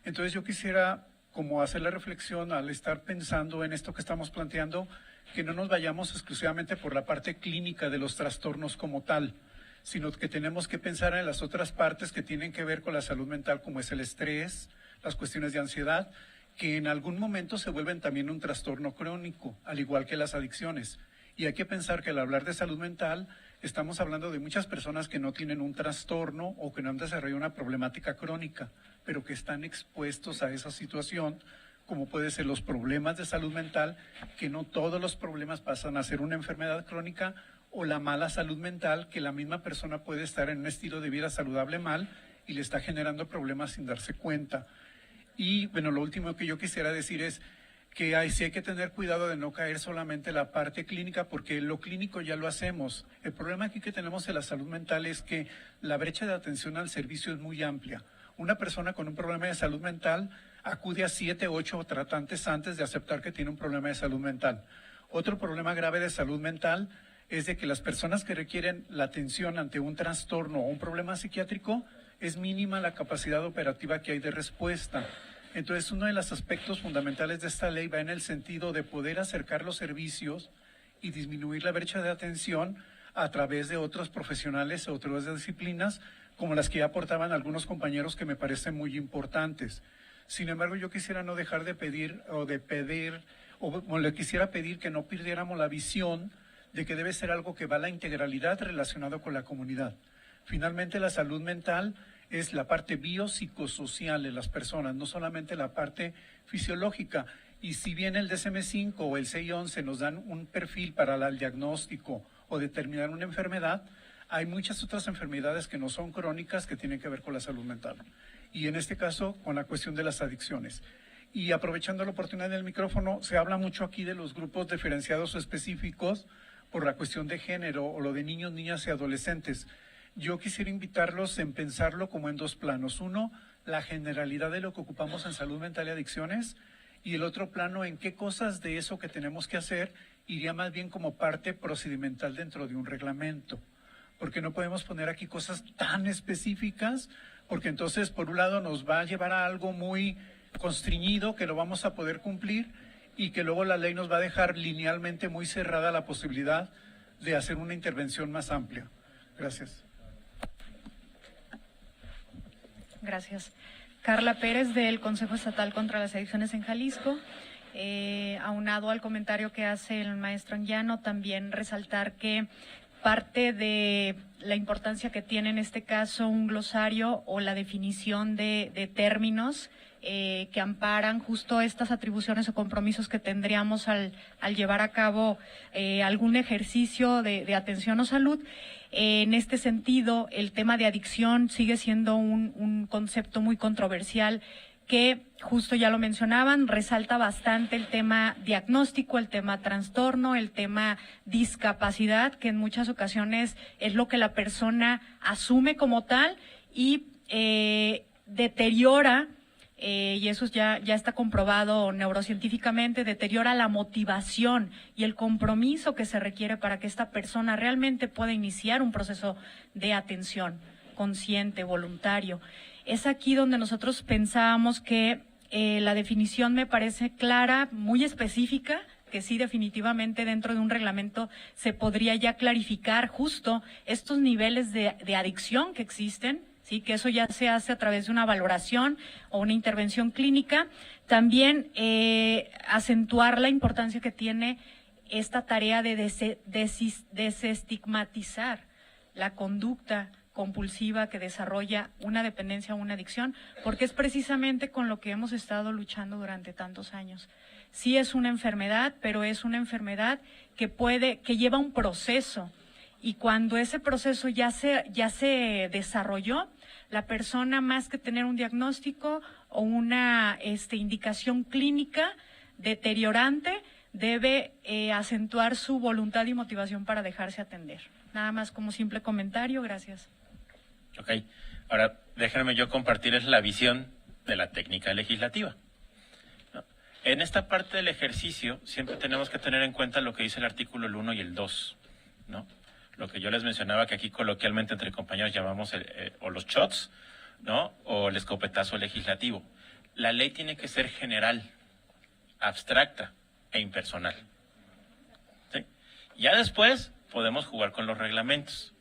Entonces yo quisiera como hacer la reflexión al estar pensando en esto que estamos planteando, que no nos vayamos exclusivamente por la parte clínica de los trastornos como tal, sino que tenemos que pensar en las otras partes que tienen que ver con la salud mental, como es el estrés, las cuestiones de ansiedad, que en algún momento se vuelven también un trastorno crónico, al igual que las adicciones. Y hay que pensar que al hablar de salud mental, estamos hablando de muchas personas que no tienen un trastorno o que no han desarrollado una problemática crónica, pero que están expuestos a esa situación como puede ser los problemas de salud mental, que no todos los problemas pasan a ser una enfermedad crónica, o la mala salud mental, que la misma persona puede estar en un estilo de vida saludable mal y le está generando problemas sin darse cuenta. Y bueno, lo último que yo quisiera decir es que sí hay que tener cuidado de no caer solamente en la parte clínica, porque lo clínico ya lo hacemos. El problema aquí que tenemos en la salud mental es que la brecha de atención al servicio es muy amplia. Una persona con un problema de salud mental acude a 7, 8 tratantes antes de aceptar que tiene un problema de salud mental. Otro problema grave de salud mental es de que las personas que requieren la atención ante un trastorno o un problema psiquiátrico, es mínima la capacidad operativa que hay de respuesta. Entonces, uno de los aspectos fundamentales de esta ley va en el sentido de poder acercar los servicios y disminuir la brecha de atención a través de otros profesionales o otras disciplinas, como las que ya aportaban algunos compañeros, que me parecen muy importantes. Sin embargo, yo quisiera no dejar de pedir, o le quisiera pedir que no perdiéramos la visión de que debe ser algo que va a la integralidad relacionado con la comunidad. Finalmente, la salud mental es la parte biopsicosocial de las personas, no solamente la parte fisiológica. Y si bien el DSM-5 o el CI-11 nos dan un perfil para el diagnóstico o determinar una enfermedad, hay muchas otras enfermedades que no son crónicas que tienen que ver con la salud mental. Y en este caso, con la cuestión de las adicciones. Y aprovechando la oportunidad del micrófono, se habla mucho aquí de los grupos diferenciados o específicos por la cuestión de género o lo de niños, niñas y adolescentes. Yo quisiera invitarlos en pensarlo como en dos planos. Uno, la generalidad de lo que ocupamos en salud mental y adicciones, y el otro plano, en qué cosas de eso que tenemos que hacer iría más bien como parte procedimental dentro de un reglamento. Porque no podemos poner aquí cosas tan específicas, porque entonces por un lado nos va a llevar a algo muy constreñido que lo vamos a poder cumplir, y que luego la ley nos va a dejar linealmente muy cerrada la posibilidad de hacer una intervención más amplia. Gracias.
Gracias. Carla Pérez, del Consejo Estatal contra las Adicciones en Jalisco. Aunado al comentario que hace el maestro Anguiano, también resaltar que parte de la importancia que tiene en este caso un glosario o la definición de términos que amparan justo estas atribuciones o compromisos que tendríamos al llevar a cabo algún ejercicio de atención o salud. En este sentido, el tema de adicción sigue siendo un concepto muy controversial que, justo ya lo mencionaban, resalta bastante el tema diagnóstico, el tema trastorno, el tema discapacidad, que en muchas ocasiones es lo que la persona asume como tal y deteriora, y eso ya está comprobado neurocientíficamente, deteriora la motivación y el compromiso que se requiere para que esta persona realmente pueda iniciar un proceso de atención consciente, voluntario. Es aquí donde nosotros pensábamos que la definición me parece clara, muy específica, que sí definitivamente dentro de un reglamento se podría ya clarificar justo estos niveles de adicción que existen, sí, que eso ya se hace a través de una valoración o una intervención clínica. También acentuar la importancia que tiene esta tarea de desestigmatizar la conducta compulsiva que desarrolla una dependencia o una adicción, porque es precisamente con lo que hemos estado luchando durante tantos años. Sí es una enfermedad, pero es una enfermedad que lleva un proceso, y cuando ese proceso ya se desarrolló, la persona, más que tener un diagnóstico o una indicación clínica deteriorante, debe acentuar su voluntad y motivación para dejarse atender. Nada más como simple comentario, gracias.
Ok, ahora déjenme yo compartirles la visión de la técnica legislativa. ¿No? En esta parte del ejercicio siempre tenemos que tener en cuenta lo que dice el artículo 1 y el 2, ¿no? Lo que yo les mencionaba, que aquí coloquialmente entre compañeros llamamos o los shots, ¿no? O el escopetazo legislativo. La ley tiene que ser general, abstracta e impersonal. ¿Sí? Ya después podemos jugar con los reglamentos.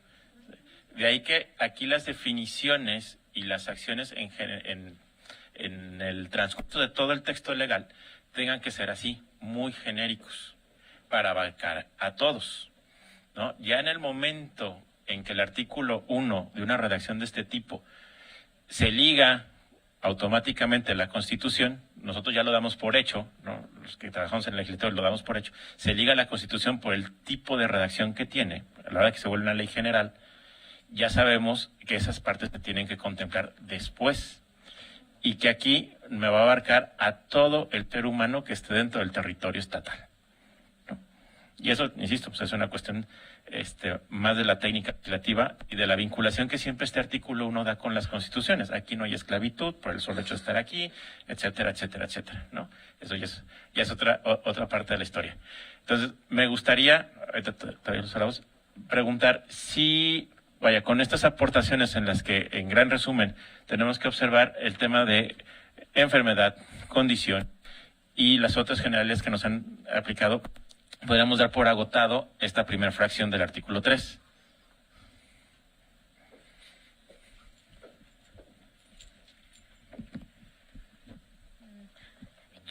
De ahí que aquí las definiciones y las acciones en el transcurso de todo el texto legal tengan que ser así, muy genéricos, para abarcar a todos, ¿no? Ya en el momento en que el artículo 1 de una redacción de este tipo se liga automáticamente la Constitución, nosotros ya lo damos por hecho, ¿no? Los que trabajamos en el legislativo lo damos por hecho, se liga a la Constitución por el tipo de redacción que tiene, a la hora que se vuelve una ley general, ya sabemos que esas partes se tienen que contemplar después y que aquí me va a abarcar a todo el ser humano que esté dentro del territorio estatal, ¿no? Y eso, insisto, pues es una cuestión más de la técnica legislativa y de la vinculación que siempre este artículo 1 da con las constituciones. Aquí no hay esclavitud por el solo hecho de estar aquí, etcétera, etcétera, etcétera, ¿no? Eso ya es otra parte de la historia. Entonces, me gustaría, preguntar si, vaya, con estas aportaciones en las que, en gran resumen, tenemos que observar el tema de enfermedad, condición y las otras generales que nos han aplicado, podríamos dar por agotado esta primera fracción del artículo 3.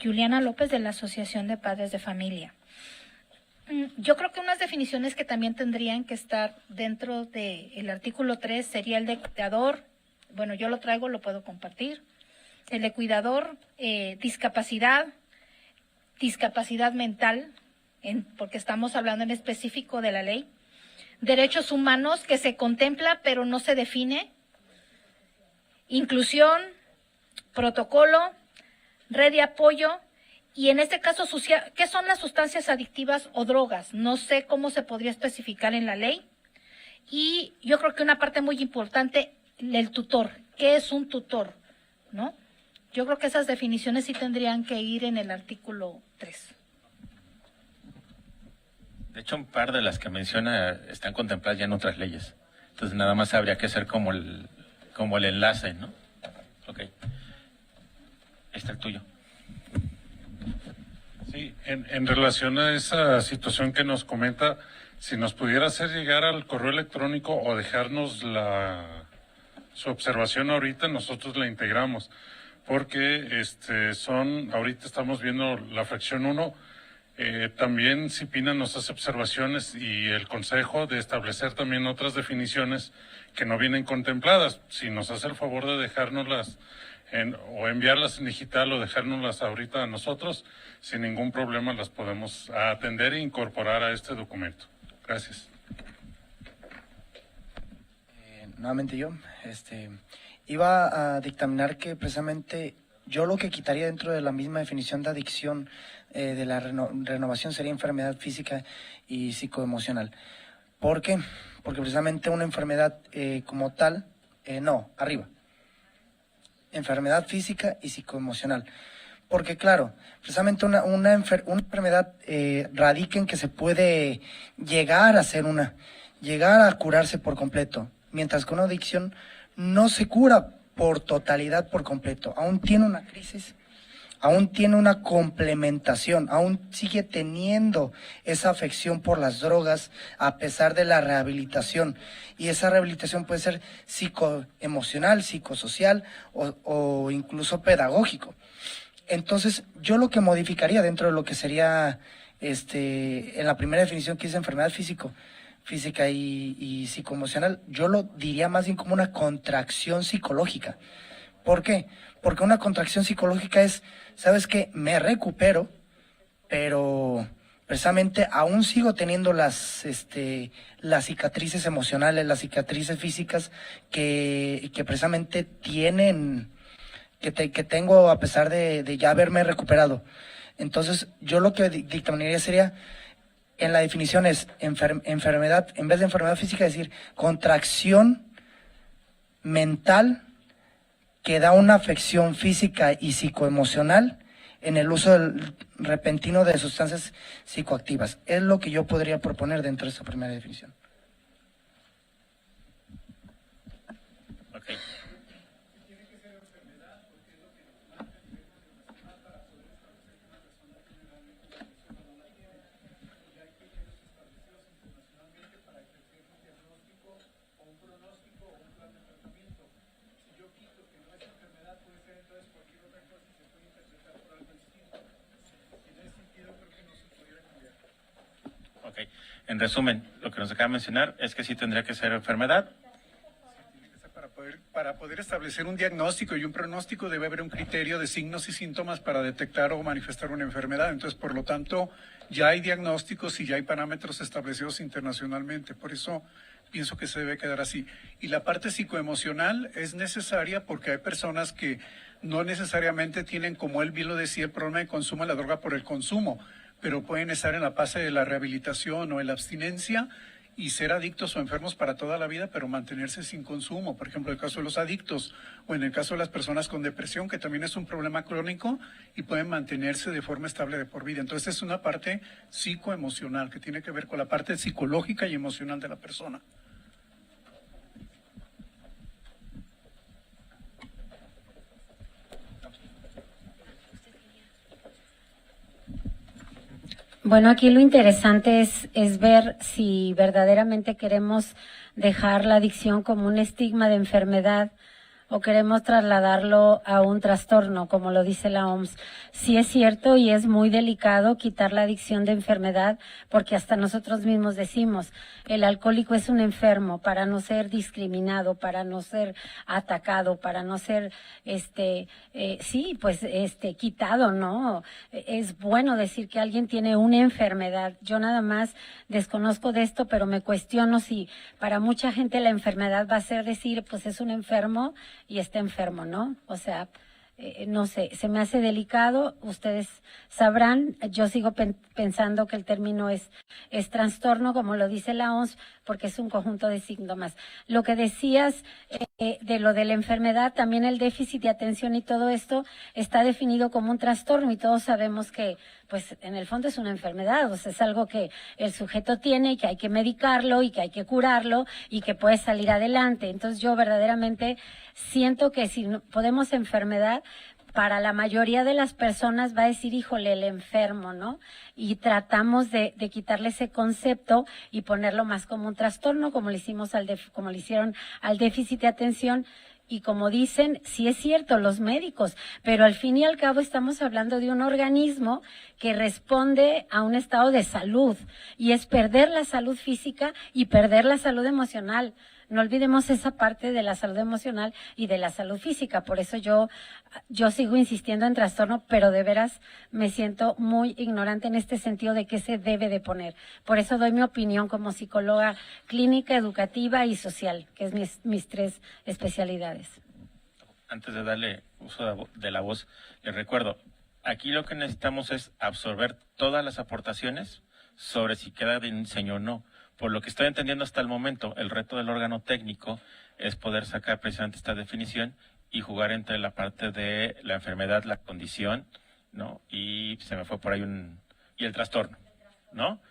Juliana López, de la Asociación de Padres de Familia. Yo creo que unas definiciones que también tendrían que estar dentro del artículo 3 sería el de cuidador. Bueno, yo lo traigo, lo puedo compartir. El de cuidador, discapacidad mental, porque estamos hablando en específico de la ley. Derechos humanos, que se contempla pero no se define. Inclusión, protocolo, red de apoyo. Y en este caso, ¿qué son las sustancias adictivas o drogas? No sé cómo se podría especificar en la ley. Y yo creo que una parte muy importante, el tutor. ¿Qué es un tutor? ¿No? Yo creo que esas definiciones sí tendrían que ir en el artículo 3.
De hecho, un par de las que menciona están contempladas ya en otras leyes. Entonces, nada más habría que hacer como el enlace, ¿no? Ok. Ahí está el tuyo.
Sí, en relación a esa situación que nos comenta, si nos pudiera hacer llegar al correo electrónico o dejarnos su observación ahorita, nosotros la integramos, porque ahorita estamos viendo la fracción 1, también CIPINA nos hace observaciones y el Consejo de establecer también otras definiciones que no vienen contempladas. Si nos hace el favor de dejárnoslas o enviarlas en digital o dejárnoslas ahorita a nosotros, sin ningún problema las podemos atender e incorporar a este documento. Gracias.
Nuevamente yo, iba a dictaminar que precisamente yo lo que quitaría dentro de la misma definición de adicción de la renovación sería enfermedad física y psicoemocional. ¿Por qué? Porque precisamente una enfermedad como tal, arriba. Enfermedad física y psicoemocional. Porque claro, precisamente una enfermedad radica en que se puede llegar a curarse por completo, mientras que una adicción no se cura por totalidad, por completo. Aún tiene una crisis, aún tiene una complementación, aún sigue teniendo esa afección por las drogas a pesar de la rehabilitación. Y esa rehabilitación puede ser psicoemocional, psicosocial o incluso pedagógico. Entonces, yo lo que modificaría dentro de lo que sería en la primera definición que es enfermedad física y psicoemocional, yo lo diría más bien como una contracción psicológica. ¿Por qué? Porque una contracción psicológica es, ¿sabes qué? Me recupero, pero precisamente aún sigo teniendo las cicatrices emocionales, las cicatrices físicas que precisamente tienen, que tengo a pesar de ya haberme recuperado. Entonces, yo lo que dictaminaría sería, en la definición es enfermedad, en vez de enfermedad física, decir contracción mental que da una afección física y psicoemocional en el uso repentino de sustancias psicoactivas. Es lo que yo podría proponer dentro de esta primera definición.
Okay. En resumen, lo que nos acaba de mencionar es que sí tendría que ser enfermedad.
para poder establecer un diagnóstico y un pronóstico debe haber un criterio de signos y síntomas para detectar o manifestar una enfermedad. Entonces, por lo tanto, ya hay diagnósticos y ya hay parámetros establecidos internacionalmente. Por eso pienso que se debe quedar así. Y la parte psicoemocional es necesaria porque hay personas que no necesariamente tienen, como él bien lo decía, el problema de consumo de la droga por el consumo, pero pueden estar en la fase de la rehabilitación o en la abstinencia y ser adictos o enfermos para toda la vida, pero mantenerse sin consumo. Por ejemplo, en el caso de los adictos o en el caso de las personas con depresión, que también es un problema crónico y pueden mantenerse de forma estable de por vida. Entonces es una parte psicoemocional que tiene que ver con la parte psicológica y emocional de la persona.
Bueno, aquí lo interesante es ver si verdaderamente queremos dejar la adicción como un estigma de enfermedad o queremos trasladarlo a un trastorno, como lo dice la OMS. Sí es cierto y es muy delicado quitar la adicción de enfermedad, porque hasta nosotros mismos decimos, el alcohólico es un enfermo para no ser discriminado, para no ser atacado, para no ser, quitado, ¿no? Es bueno decir que alguien tiene una enfermedad. Yo nada más desconozco de esto, pero me cuestiono si para mucha gente la enfermedad va a ser decir, pues es un enfermo y está enfermo, ¿no? O sea, no sé, se me hace delicado, ustedes sabrán, yo sigo pensando que el término es trastorno, como lo dice la OMS, porque es un conjunto de síntomas. Lo que decías de lo de la enfermedad, también el déficit de atención y todo esto está definido como un trastorno y todos sabemos que, pues, en el fondo es una enfermedad, o sea, es algo que el sujeto tiene y que hay que medicarlo y que hay que curarlo y que puede salir adelante. Entonces yo verdaderamente siento que si podemos enfermedad, para la mayoría de las personas va a decir, híjole, el enfermo, ¿no? Y tratamos de quitarle ese concepto y ponerlo más como un trastorno, como le hicieron al déficit de atención. Y como dicen, sí es cierto, los médicos, pero al fin y al cabo estamos hablando de un organismo que responde a un estado de salud y es perder la salud física y perder la salud emocional. No olvidemos esa parte de la salud emocional y de la salud física. Por eso yo sigo insistiendo en trastorno, pero de veras me siento muy ignorante en este sentido de qué se debe de poner. Por eso doy mi opinión como psicóloga clínica, educativa y social, que es mis tres especialidades.
Antes de darle uso de la voz, les recuerdo, aquí lo que necesitamos es absorber todas las aportaciones sobre si queda de diseño o no. Por lo que estoy entendiendo hasta el momento, el reto del órgano técnico es poder sacar precisamente esta definición y jugar entre la parte de la enfermedad, la condición, ¿no? Y se me fue por ahí y el trastorno, ¿no?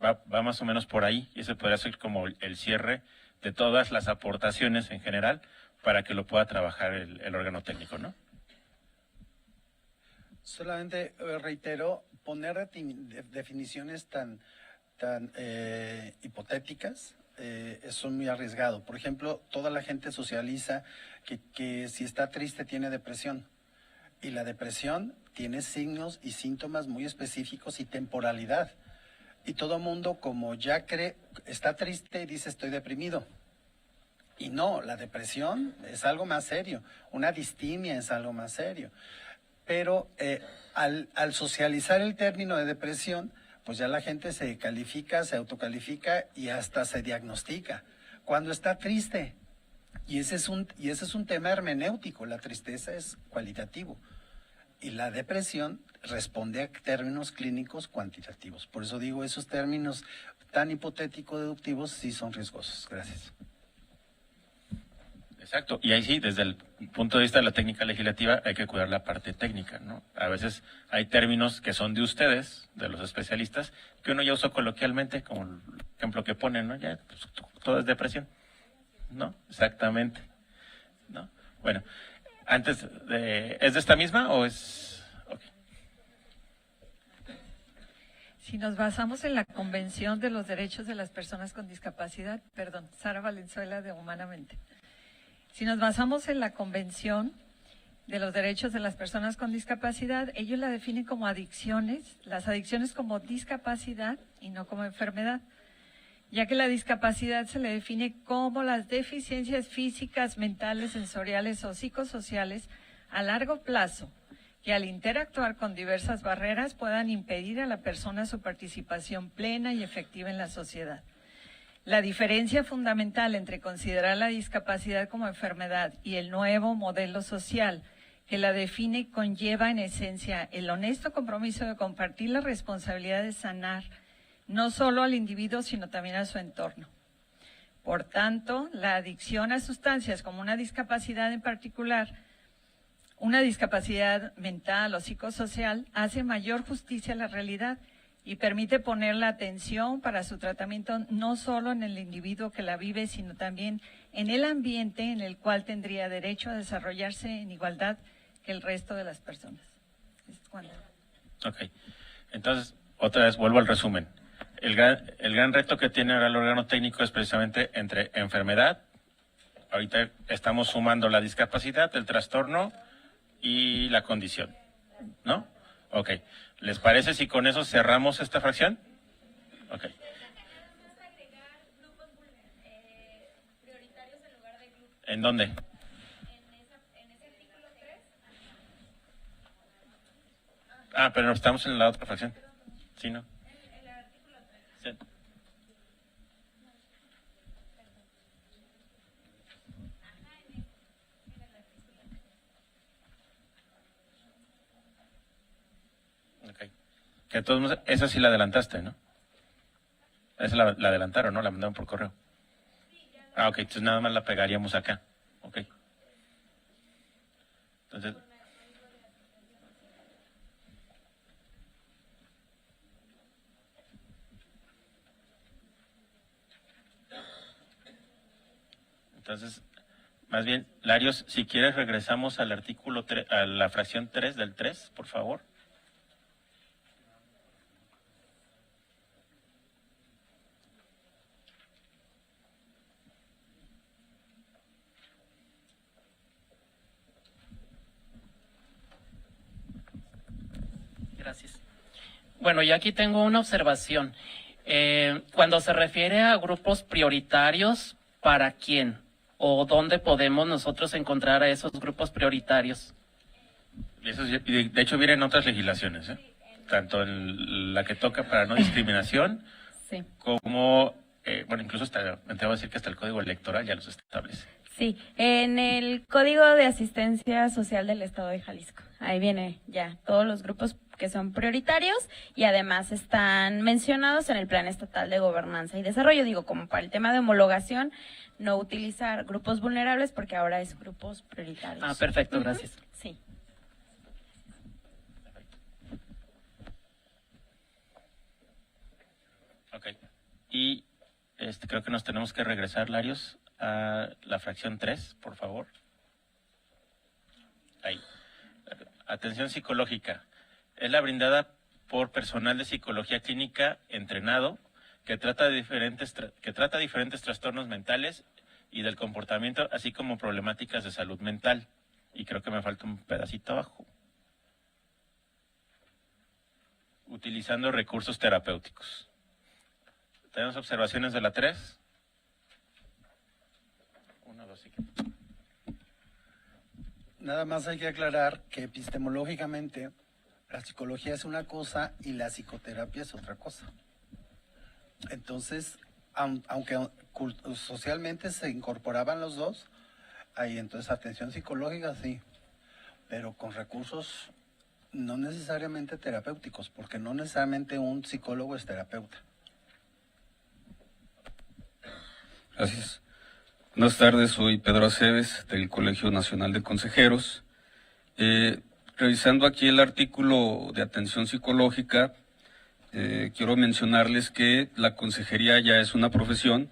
Va más o menos por ahí y ese podría ser como el cierre de todas las aportaciones en general para que lo pueda trabajar el órgano técnico, ¿no?
Solamente reitero, poner definiciones tan hipotéticas son muy arriesgado. Por ejemplo, toda la gente socializa que si está triste tiene depresión y la depresión tiene signos y síntomas muy específicos y temporalidad y todo mundo como ya cree, está triste y dice estoy deprimido y no, la depresión es algo más serio, una distimia es algo más serio, pero al socializar el término de depresión, pues ya la gente se califica, se autocalifica y hasta se diagnostica cuando está triste. Y ese es un tema hermenéutico, la tristeza es cualitativo y la depresión responde a términos clínicos cuantitativos. Por eso digo, esos términos tan hipotético-deductivos sí son riesgosos. Gracias.
Exacto, y ahí sí, desde el punto de vista de la técnica legislativa hay que cuidar la parte técnica, ¿no? A veces hay términos que son de ustedes, de los especialistas, que uno ya usó coloquialmente, como el ejemplo que ponen, ¿no? Ya, pues, todo es depresión, ¿no? Exactamente, ¿no? Bueno, ¿es de esta misma o es...? Okay.
Si nos basamos en la Convención de los Derechos de las Personas con Discapacidad, Sara Valenzuela de Humanamente. Si nos basamos en la Convención de los Derechos de las Personas con Discapacidad, ellos la definen como adicciones, las adicciones como discapacidad y no como enfermedad. ya que la discapacidad se le define como las deficiencias físicas, mentales, sensoriales o psicosociales a largo plazo, que al interactuar con diversas barreras puedan impedir a la persona su participación plena y efectiva en la sociedad. La diferencia fundamental entre considerar la discapacidad como enfermedad y el nuevo modelo social que la define conlleva en esencia el honesto compromiso de compartir la responsabilidad de sanar no solo al individuo, sino también a su entorno. Por tanto, la adicción a sustancias como una discapacidad en particular, una discapacidad mental o psicosocial, hace mayor justicia a la realidad y permite poner la atención para su tratamiento no solo en el individuo que la vive, sino también en el ambiente en el cual tendría derecho a desarrollarse en igualdad que el resto de las personas.
Ok, entonces otra vez vuelvo al resumen. El gran reto que tiene ahora el órgano técnico es precisamente entre enfermedad, ahorita estamos sumando la discapacidad, el trastorno y la condición, ¿no? Ok, ¿les parece si con eso cerramos esta fracción? Ok. ¿En dónde? Ah, pero estamos en la otra fracción. ¿Sí, no? Sí. Okay. Que todos, esa sí la adelantaste, ¿no? Esa la adelantaron, ¿no? La mandaron por correo. Ah, ok, entonces nada más la pegaríamos acá. Ok. Entonces... Entonces, más bien, Larios, si quieres regresamos al artículo 3, a la fracción 3 del 3, por favor.
Gracias. Bueno, yo aquí tengo una observación. Cuando se refiere a grupos prioritarios, ¿para quién? ¿O dónde podemos nosotros encontrar a esos grupos prioritarios?
Eso, de hecho, viene en otras legislaciones, ¿eh? Tanto en la que toca para no discriminación,
Sí.
como, bueno, incluso hasta, me atrevo a decir que hasta el Código Electoral ya los establece.
Sí, en el Código de Asistencia Social del Estado de Jalisco. Ahí viene ya todos los grupos que son prioritarios y además están mencionados en el Plan Estatal de Gobernanza y Desarrollo. Digo, como para el tema de homologación, no utilizar grupos vulnerables porque ahora es grupos prioritarios.
Ah, perfecto, gracias.
Sí.
Ok. Y creo que nos tenemos que regresar, Larios, a la fracción 3, por favor. Ahí. Atención psicológica. Es la brindada por personal de psicología clínica entrenado que trata diferentes trastornos mentales y del comportamiento, así como problemáticas de salud mental. Y creo que me falta un pedacito abajo. Utilizando recursos terapéuticos. ¿Tenemos observaciones de la 3? 1, 2, sí.
Nada más hay que aclarar que epistemológicamente la psicología es una cosa y la psicoterapia es otra cosa. Entonces, aunque socialmente se incorporaban los dos, ahí entonces atención psicológica sí, pero con recursos no necesariamente terapéuticos, porque no necesariamente un psicólogo es terapeuta.
Gracias. Buenas tardes, soy Pedro Aceves del Colegio Nacional de Consejeros. Revisando aquí el artículo de atención psicológica, quiero mencionarles que la consejería ya es una profesión,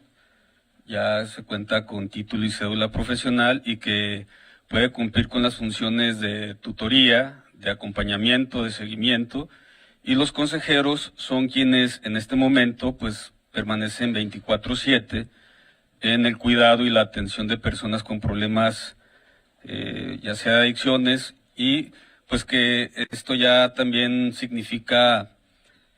ya se cuenta con título y cédula profesional y que puede cumplir con las funciones de tutoría, de acompañamiento, de seguimiento, y los consejeros son quienes en este momento pues permanecen 24/7 en el cuidado y la atención de personas con problemas, ya sea de adicciones, y pues que esto ya también significa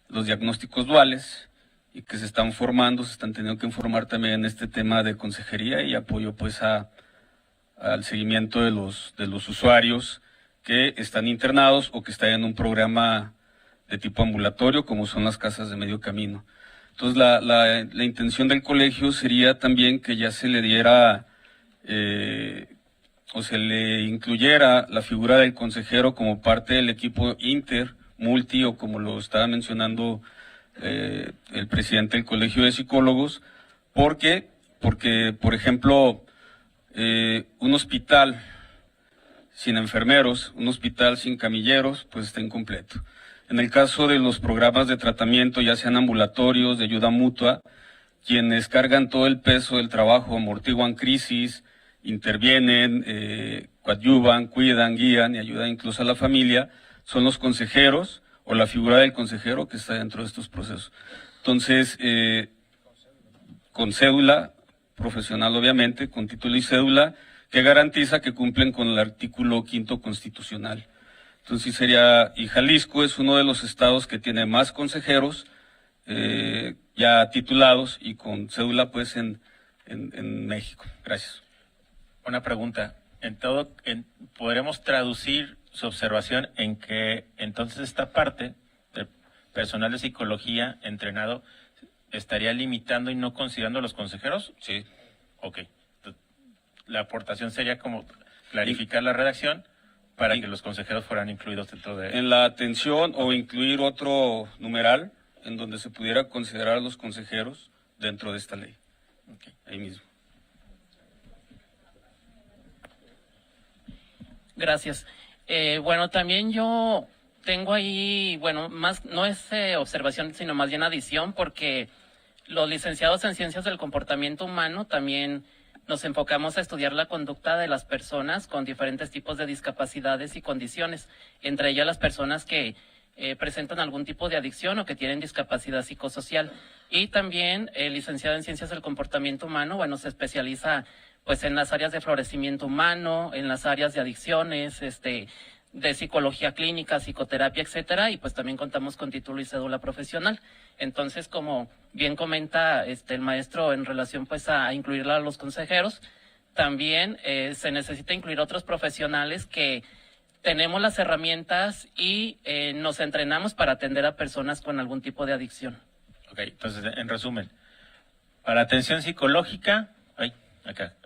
los diagnósticos duales y que se están formando, se están teniendo que formar también en este tema de consejería y apoyo pues al seguimiento de los usuarios que están internados o que están en un programa de tipo ambulatorio, como son las casas de medio camino. Entonces, la intención del colegio sería también que ya se le diera o se le incluyera la figura del consejero como parte del equipo multi, o como lo estaba mencionando el presidente del Colegio de Psicólogos. ¿Por qué? Porque, por ejemplo, un hospital sin enfermeros, un hospital sin camilleros, pues está incompleto. En el caso de los programas de tratamiento, ya sean ambulatorios, de ayuda mutua, quienes cargan todo el peso del trabajo, amortiguan crisis, intervienen, coadyuvan, cuidan, guían y ayudan incluso a la familia, son los consejeros o la figura del consejero que está dentro de estos procesos. Entonces, con cédula profesional obviamente, con título y cédula, que garantiza que cumplen con el artículo 5º constitucional. Entonces sería, y Jalisco es uno de los estados que tiene más consejeros ya titulados y con cédula pues en México. Gracias.
Una pregunta. ¿Podremos traducir su observación en que entonces esta parte del personal de psicología entrenado estaría limitando y no considerando a los consejeros?
Sí.
Ok. La aportación sería como clarificar la redacción para que los consejeros fueran incluidos dentro de...
En la atención o incluir otro numeral en donde se pudiera considerar a los consejeros dentro de esta ley.
Okay.
Ahí mismo.
Gracias. Bueno, también yo tengo ahí, bueno, más no es observación, sino más bien adición, porque los licenciados en Ciencias del Comportamiento Humano también nos enfocamos a estudiar la conducta de las personas con diferentes tipos de discapacidades y condiciones, entre ellas las personas que presentan algún tipo de adicción o que tienen discapacidad psicosocial. Y también el licenciado en Ciencias del Comportamiento Humano, bueno, se especializa pues en las áreas de florecimiento humano, en las áreas de adicciones, de psicología clínica, psicoterapia, etcétera, y pues también contamos con título y cédula profesional. Entonces, como bien comenta el maestro en relación pues a incluir a los consejeros, también se necesita incluir otros profesionales que tenemos las herramientas y nos entrenamos para atender a personas con algún tipo de adicción.
Ok, entonces, en resumen, para atención psicológica,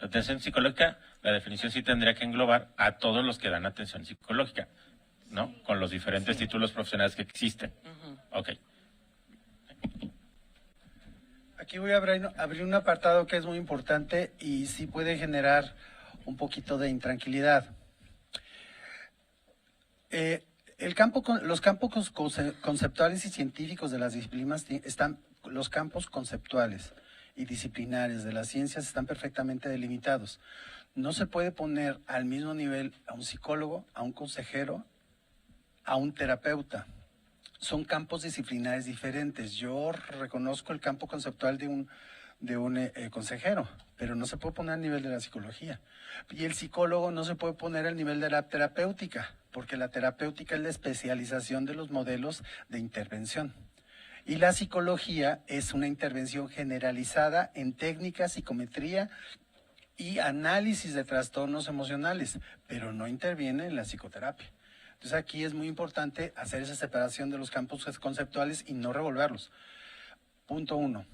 atención psicológica, la definición sí tendría que englobar a todos los que dan atención psicológica, ¿no? Con los diferentes títulos profesionales que existen. Ok.
Aquí voy a abrir un apartado que es muy importante y sí puede generar un poquito de intranquilidad. Los campos conceptuales y científicos de las disciplinas están, los campos conceptuales y disciplinares de las ciencias están perfectamente delimitados. No se puede poner al mismo nivel a un psicólogo, a un consejero, a un terapeuta. Son campos disciplinares diferentes. Yo reconozco el campo conceptual de un consejero, pero no se puede poner al nivel de la psicología. Y el psicólogo no se puede poner al nivel de la terapéutica, porque la terapéutica es la especialización de los modelos de intervención. Y la psicología es una intervención generalizada en técnica, psicometría y análisis de trastornos emocionales, pero no interviene en la psicoterapia. Entonces aquí es muy importante hacer esa separación de los campos conceptuales y no revolverlos. Punto 1.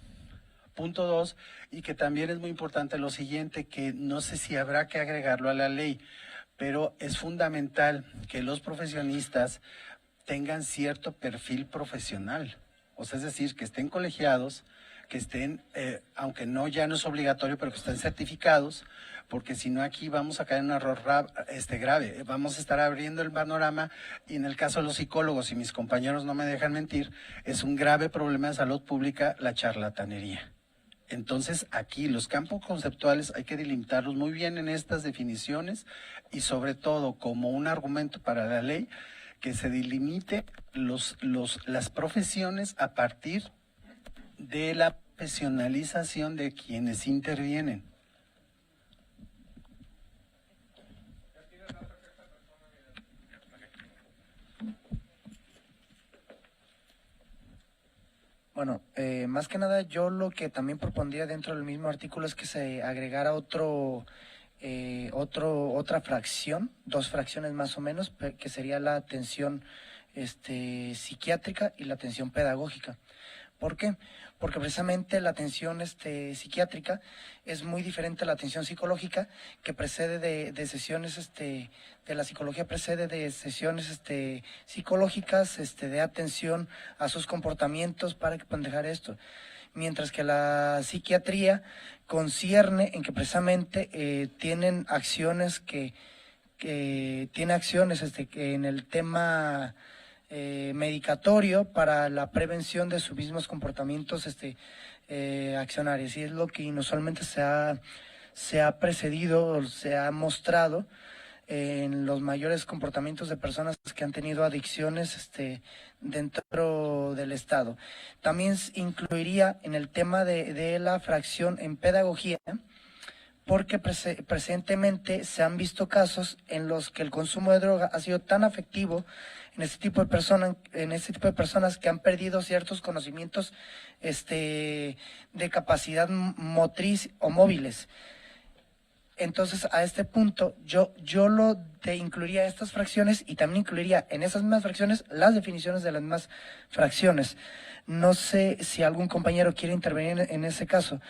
Punto 2, y que también es muy importante lo siguiente, que no sé si habrá que agregarlo a la ley, pero es fundamental que los profesionistas tengan cierto perfil profesional. O sea, es decir, que estén colegiados, que estén, aunque ya no es obligatorio, pero que estén certificados, porque si no aquí vamos a caer en un error grave. Vamos a estar abriendo el panorama y en el caso de los psicólogos, y mis compañeros no me dejan mentir, es un grave problema de salud pública la charlatanería. Entonces aquí los campos conceptuales hay que delimitarlos muy bien en estas definiciones y sobre todo como un argumento para la ley, que se delimite las profesiones a partir de la profesionalización de quienes intervienen.
Bueno, más que nada yo lo que también propondría dentro del mismo artículo es que se agregara otra fracción, 2 fracciones más o menos, que sería la atención psiquiátrica y la atención pedagógica. ¿Por qué? Porque precisamente la atención psiquiátrica es muy diferente a la atención psicológica, que precede de sesiones de la psicología, precede de sesiones psicológicas, de atención a sus comportamientos para que puedan dejar esto. Mientras que la psiquiatría concierne en que precisamente tienen acciones que en el tema medicatorio para la prevención de sus mismos comportamientos accionarios, y es lo que inusualmente se ha precedido, se ha mostrado en los mayores comportamientos de personas que han tenido adicciones dentro del Estado. También incluiría en el tema de la fracción en pedagogía, porque presentemente se han visto casos en los que el consumo de droga ha sido tan afectivo en este tipo de personas que han perdido ciertos conocimientos de capacidad motriz o móviles. Entonces, a este punto, yo incluiría estas fracciones y también incluiría en esas mismas fracciones las definiciones de las mismas fracciones. No sé si algún compañero quiere intervenir en ese caso.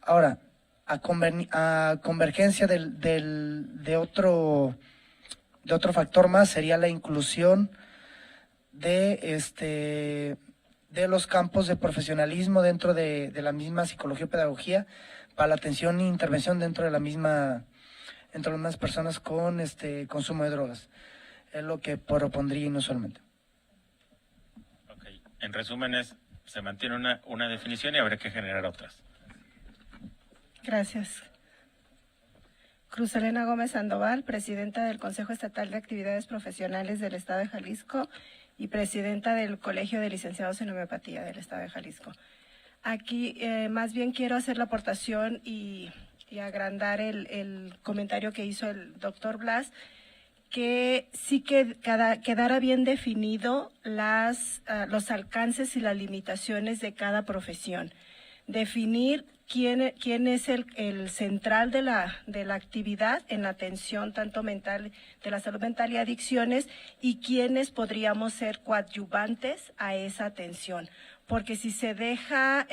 Ahora, a convergencia de otro factor más sería la inclusión de los campos de profesionalismo dentro de la misma psicología y pedagogía para la atención e intervención dentro de las mismas personas con consumo de drogas. Es lo que propondría inusualmente.
Okay. En resumen, se mantiene una definición y habrá que generar otras.
Gracias. Cruz Elena Gómez Sandoval, presidenta del Consejo Estatal de Actividades Profesionales del Estado de Jalisco y presidenta del Colegio de Licenciados en Homeopatía del Estado de Jalisco. Aquí más bien quiero hacer la aportación y agrandar el comentario que hizo el doctor Blas, que sí que quedara bien definido los alcances y las limitaciones de cada profesión. Definir quién es el central de la actividad en la atención tanto mental, de la salud mental y adicciones, y quiénes podríamos ser coadyuvantes a esa atención. Porque si se deja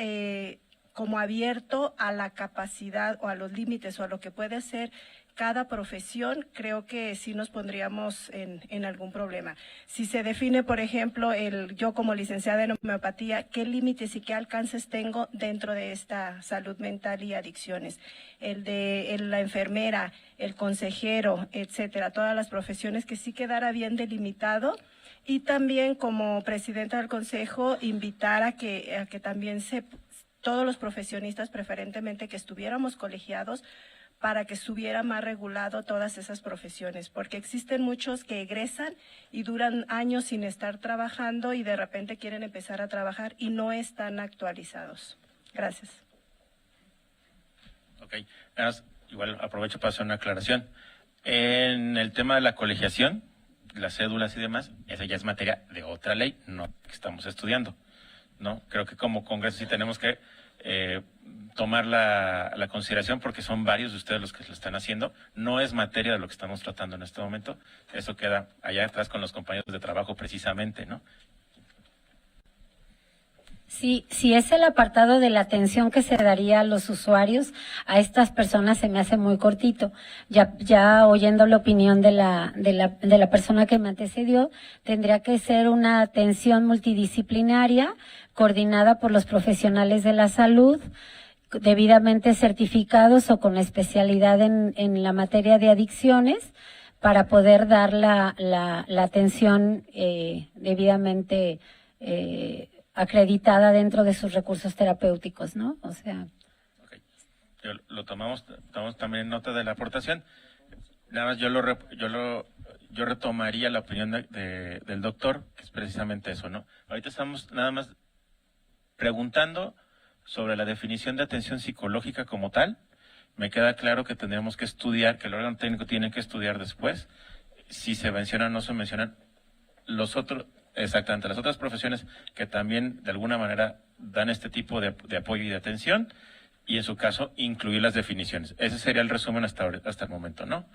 como abierto a la capacidad o a los límites o a lo que puede ser cada profesión, creo que sí nos pondríamos en algún problema. Si se define, por ejemplo, yo como licenciada en homeopatía, qué límites y qué alcances tengo dentro de esta salud mental y adicciones, la enfermera, el consejero, etcétera, todas las profesiones, que sí quedara bien delimitado. Y también como presidenta del consejo, invitar a que también todos los profesionistas, preferentemente que estuviéramos colegiados, para que estuviera más regulado todas esas profesiones, porque existen muchos que egresan y duran años sin estar trabajando y de repente quieren empezar a trabajar y no están actualizados. Gracias.
Ok, igual aprovecho para hacer una aclaración. En el tema de la colegiación, las cédulas y demás, esa ya es materia de otra ley, no que estamos estudiando, ¿no? Creo que como Congreso sí tenemos que tomar la consideración, porque son varios de ustedes los que lo están haciendo. No es materia de lo que estamos tratando en este momento. Eso queda allá atrás con los compañeros de trabajo precisamente, ¿no?
Sí, si es el apartado de la atención que se daría a los usuarios, a estas personas se me hace muy cortito. Ya oyendo la opinión de la persona que me antecedió, tendría que ser una atención multidisciplinaria, coordinada por los profesionales de la salud, debidamente certificados o con especialidad en la materia de adicciones, para poder dar la atención debidamente acreditada dentro de sus recursos terapéuticos, ¿no? O sea.
Okay. Lo tomamos también nota de la aportación. Nada más yo retomaría la opinión del doctor, que es precisamente eso, ¿no? Ahorita estamos nada más preguntando sobre la definición de atención psicológica como tal. Me queda claro que tendríamos que estudiar, que el órgano técnico tiene que estudiar después, si se mencionan o no se mencionan los otros, Exactamente, las otras profesiones que también de alguna manera dan este tipo de apoyo y de atención, y en su caso incluir las definiciones. Ese sería el resumen hasta el momento, ¿no?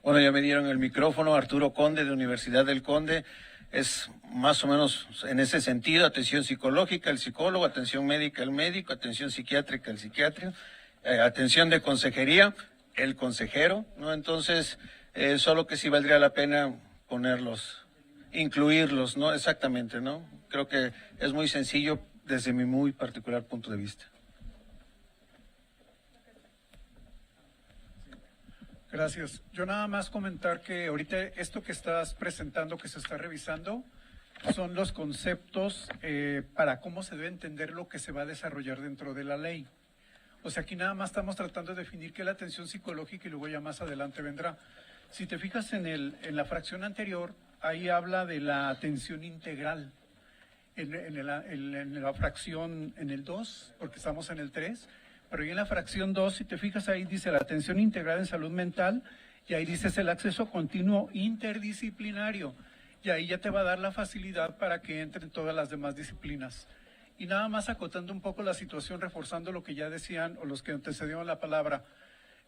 Bueno, ya me dieron el micrófono, Arturo Conde, de Universidad del Conde. Es más o menos en ese sentido: atención psicológica, el psicólogo; atención médica, el médico; atención psiquiátrica, el psiquiatra; atención de consejería, el consejero, ¿no? Entonces, solo que sí valdría la pena ponerlos, incluirlos, ¿no? Exactamente, ¿no? Creo que es muy sencillo desde mi muy particular punto de vista.
Gracias. Yo nada más comentar que ahorita esto que estás presentando, que se está revisando, son los conceptos para cómo se debe entender lo que se va a desarrollar dentro de la ley. O sea, aquí nada más estamos tratando de definir qué es la atención psicológica y luego ya más adelante vendrá. Si te fijas en la fracción anterior, ahí habla de la atención integral. En la fracción, en el 2, porque estamos en el 3, pero ahí en la fracción 2, si te fijas, ahí dice la atención integral en salud mental, y ahí dices el acceso continuo interdisciplinario, y ahí ya te va a dar la facilidad para que entren todas las demás disciplinas. Y nada más acotando un poco la situación, reforzando lo que ya decían o los que antecedieron la palabra,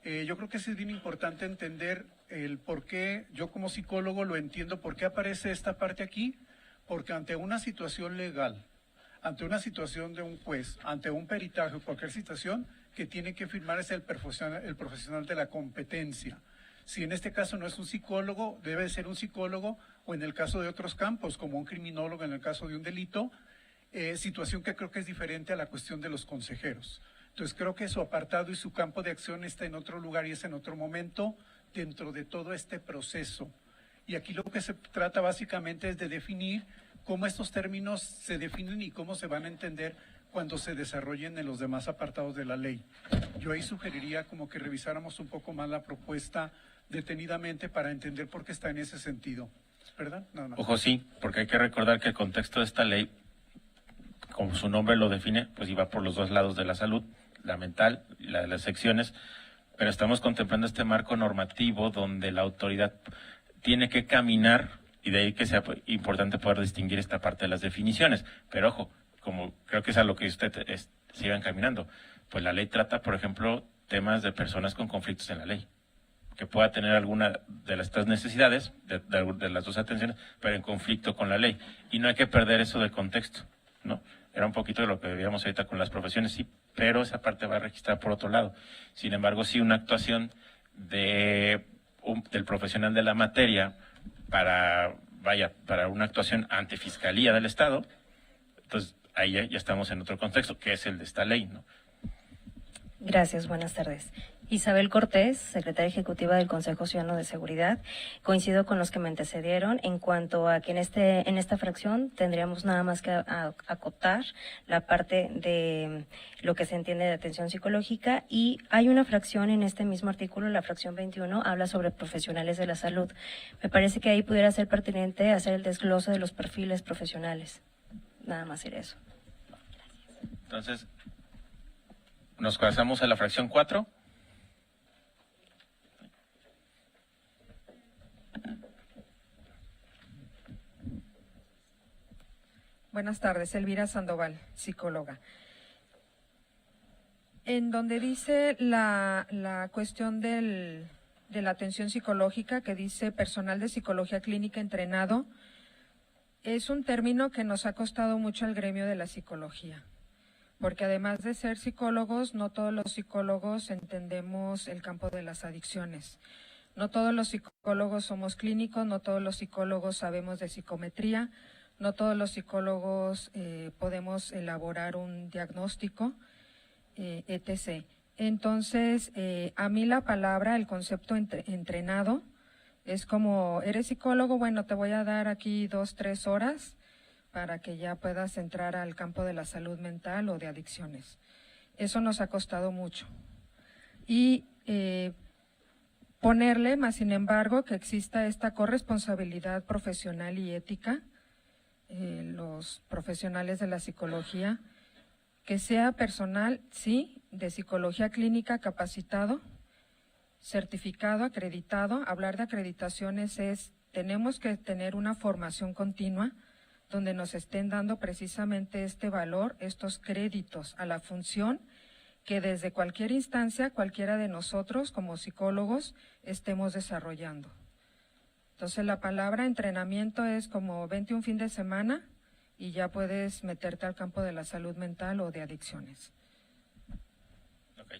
yo creo que sí es bien importante entender el por qué. Yo como psicólogo lo entiendo, por qué aparece esta parte aquí, porque ante una situación legal, ante una situación de un juez, ante un peritaje o cualquier situación, que tiene que firmar es el profesional de la competencia. Si en este caso no es un psicólogo, debe ser un psicólogo, o en el caso de otros campos, como un criminólogo en el caso de un delito, situación que creo que es diferente a la cuestión de los consejeros. Entonces creo que su apartado y su campo de acción está en otro lugar y es en otro momento dentro de todo este proceso. Y aquí lo que se trata básicamente es de definir cómo estos términos se definen y cómo se van a entender cuando se desarrollen en los demás apartados de la ley. Yo ahí sugeriría como que revisáramos un poco más la propuesta detenidamente para entender por qué está en ese sentido. ¿Verdad? No.
Ojo, sí, porque hay que recordar que el contexto de esta ley, como su nombre lo define, pues iba por los dos lados de la salud, la mental y la de las secciones, pero estamos contemplando este marco normativo donde la autoridad tiene que caminar, y de ahí que sea importante poder distinguir esta parte de las definiciones. Pero ojo, como creo que es a lo que usted sigan caminando, pues la ley trata, por ejemplo, temas de personas con conflictos en la ley, que pueda tener alguna de estas necesidades, de las dos atenciones, pero en conflicto con la ley. Y no hay que perder eso del contexto, ¿no? Era un poquito de lo que veíamos ahorita con las profesiones, sí, pero esa parte va a registrar por otro lado. Sin embargo, sí, una actuación del profesional de la materia para una actuación ante Fiscalía del Estado, entonces ahí ya estamos en otro contexto, que es el de esta ley, ¿no?
Gracias, buenas tardes. Isabel Cortés, secretaria ejecutiva del Consejo Ciudadano de Seguridad. Coincido con los que me antecedieron en cuanto a que en esta fracción tendríamos nada más que acotar la parte de lo que se entiende de atención psicológica, y hay una fracción en este mismo artículo, la fracción 21, habla sobre profesionales de la salud. Me parece que ahí pudiera ser pertinente hacer el desglose de los perfiles profesionales. Nada más era eso.
Entonces, nos pasamos a la fracción 4.
Buenas tardes, Elvira Sandoval, psicóloga. En donde dice la cuestión de la atención psicológica, que dice personal de psicología clínica entrenado, es un término que nos ha costado mucho al gremio de la psicología, porque además de ser psicólogos, no todos los psicólogos entendemos el campo de las adicciones. No todos los psicólogos somos clínicos, no todos los psicólogos sabemos de psicometría, no todos los psicólogos podemos elaborar un diagnóstico, etc. Entonces, a mí la palabra, el concepto entrenado, es como, ¿eres psicólogo? Bueno, te voy a dar aquí 2-3 horas para que ya puedas entrar al campo de la salud mental o de adicciones. Eso nos ha costado mucho. Y ponerle, más sin embargo, que exista esta corresponsabilidad profesional y ética, los profesionales de la psicología, que sea personal, sí, de psicología clínica capacitado, certificado, acreditado. Hablar de acreditaciones tenemos que tener una formación continua donde nos estén dando precisamente este valor, estos créditos a la función que desde cualquier instancia, cualquiera de nosotros como psicólogos estemos desarrollando. Entonces la palabra entrenamiento es como vente un fin de semana y ya puedes meterte al campo de la salud mental o de adicciones.
Ok.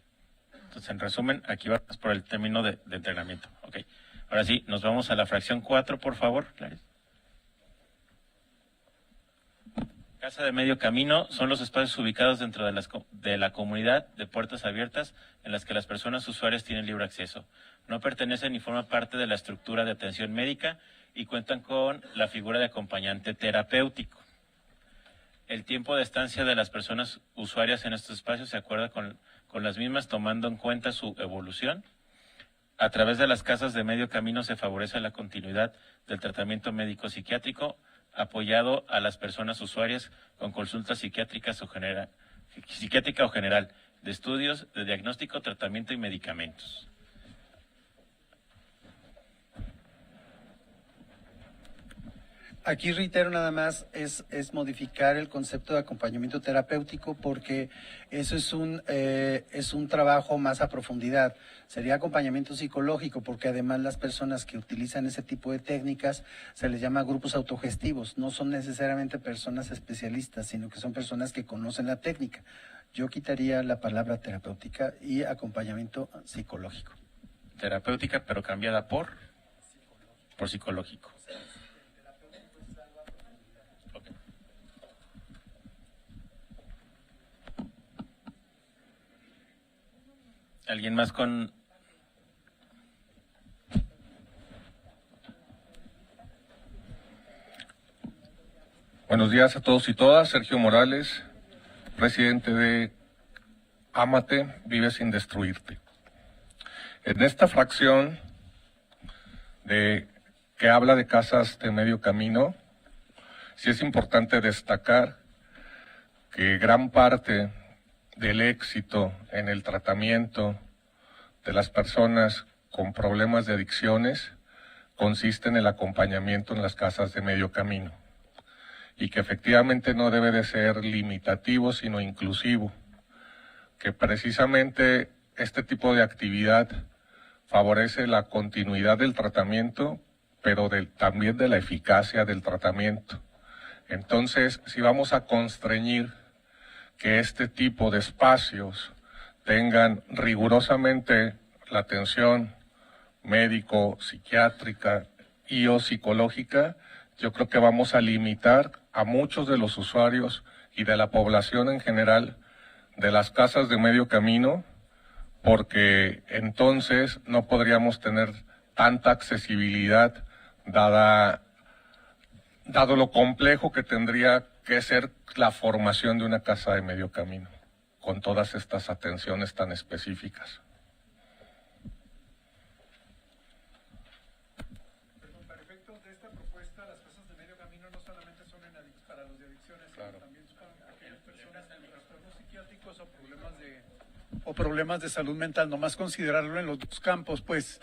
Entonces, en resumen, aquí vamos por el término de entrenamiento. Ok. Ahora sí, nos vamos a la fracción 4, por favor, Clarice. Casa de medio camino son los espacios ubicados dentro de la comunidad de puertas abiertas en las que las personas usuarias tienen libre acceso. No pertenecen ni forman parte de la estructura de atención médica y cuentan con la figura de acompañante terapéutico. El tiempo de estancia de las personas usuarias en estos espacios se acuerda con las mismas tomando en cuenta su evolución. A través de las casas de medio camino se favorece la continuidad del tratamiento médico-psiquiátrico apoyado a las personas usuarias con consultas psiquiátricas psiquiátrica o general, de estudios, de diagnóstico, tratamiento y medicamentos.
Aquí reitero nada más, es modificar el concepto de acompañamiento terapéutico porque eso es un trabajo más a profundidad. Sería acompañamiento psicológico porque además las personas que utilizan ese tipo de técnicas se les llama grupos autogestivos. No son necesariamente personas especialistas, sino que son personas que conocen la técnica. Yo quitaría la palabra terapéutica y acompañamiento psicológico.
Terapéutica, pero cambiada por psicológico. ¿Alguien más con...?
Buenos días a todos y todas. Sergio Morales, presidente de Ámate, Vive sin Destruirte. En esta fracción que habla de casas de medio camino, sí es importante destacar que gran parte del éxito en el tratamiento de las personas con problemas de adicciones consiste en el acompañamiento en las casas de medio camino y que efectivamente no debe de ser limitativo sino inclusivo, que precisamente este tipo de actividad favorece la continuidad del tratamiento pero también de la eficacia del tratamiento. Entonces, si vamos a constreñir que este tipo de espacios tengan rigurosamente la atención médico, psiquiátrica y o psicológica, yo creo que vamos a limitar a muchos de los usuarios y de la población en general de las casas de medio camino, porque entonces no podríamos tener tanta accesibilidad dado lo complejo que tendría que ser la formación de una casa de medio camino, con todas estas atenciones tan específicas.
Para efectos de esta propuesta, las casas de medio camino no solamente son para los de adicciones, sino también son aquellas personas con trastornos psiquiátricos o problemas de salud mental, nomás considerarlo en los dos campos, pues.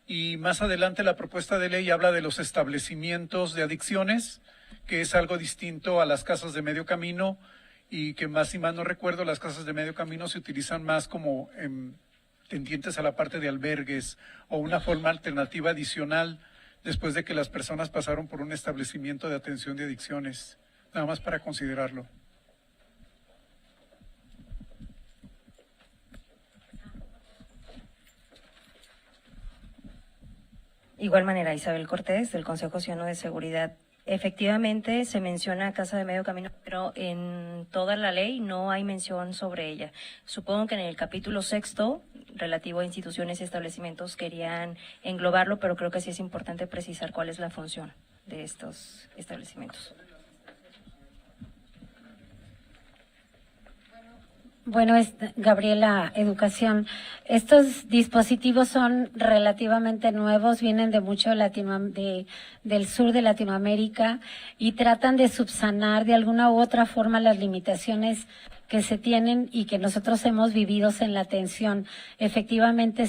Y más adelante la propuesta de ley habla de los establecimientos de adicciones, que es algo distinto a las casas de medio camino y que más, si mal no recuerdo, las casas de medio camino se utilizan más como tendientes a la parte de albergues o una forma alternativa adicional después de que las personas pasaron por un establecimiento de atención de adicciones. Nada más para considerarlo.
Igual manera, Isabel Cortés, del Consejo Ciudadano de Seguridad. Efectivamente, se menciona casa de medio camino, pero en toda la ley no hay mención sobre ella. Supongo que en el capítulo 6, relativo a instituciones y establecimientos, querían englobarlo, pero creo que sí es importante precisar cuál es la función de estos establecimientos.
Bueno, Gabriela, Educación. Estos dispositivos son relativamente nuevos, vienen de mucho del sur de Latinoamérica y tratan de subsanar de alguna u otra forma las limitaciones que se tienen y que nosotros hemos vivido en la atención. Efectivamente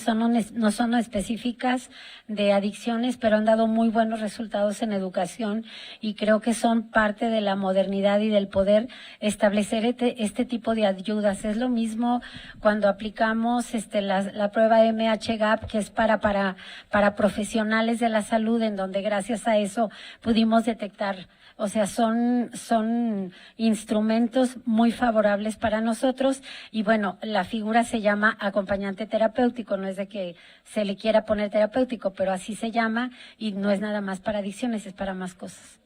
no son específicas de adicciones, pero han dado muy buenos resultados en educación y creo que son parte de la modernidad y del poder establecer este tipo de ayudas. Es lo mismo cuando aplicamos la prueba MHGAP, que es para profesionales de la salud, en donde gracias a eso pudimos detectar. O sea, son instrumentos muy favorables para nosotros y bueno, la figura se llama acompañante terapéutico, no es de que se le quiera poner terapéutico, pero así se llama y no es nada más para adicciones, es para más cosas.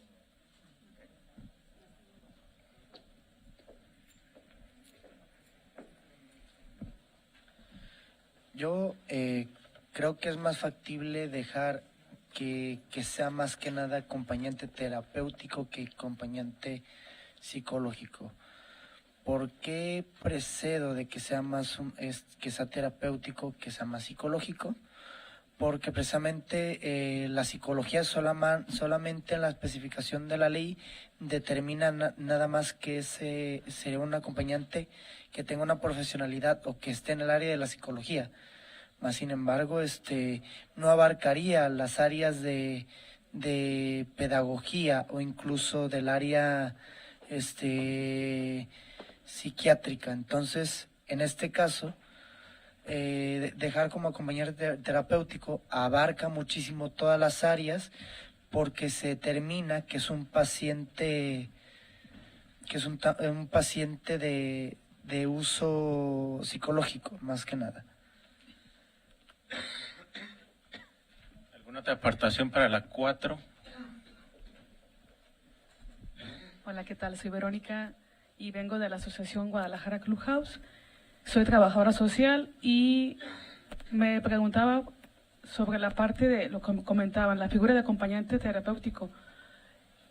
Yo creo que es más factible dejar que sea más que nada acompañante terapéutico que acompañante psicológico. ¿Por qué precedo de que sea que sea terapéutico, que sea más psicológico? Porque precisamente la psicología solamente en la especificación de la ley determina nada más que sería un acompañante que tenga una profesionalidad o que esté en el área de la psicología. Más sin embargo, no abarcaría las áreas de pedagogía o incluso del área psiquiátrica. Entonces, en este caso, dejar como acompañante terapéutico abarca muchísimo todas las áreas porque se determina que es un paciente de uso psicológico, más que nada.
¿Alguna otra aportación para la 4?
Hola, ¿qué tal? Soy Verónica y vengo de la Asociación Guadalajara Clubhouse. Soy trabajadora social y me preguntaba sobre la parte de lo que comentaban, la figura de acompañante terapéutico.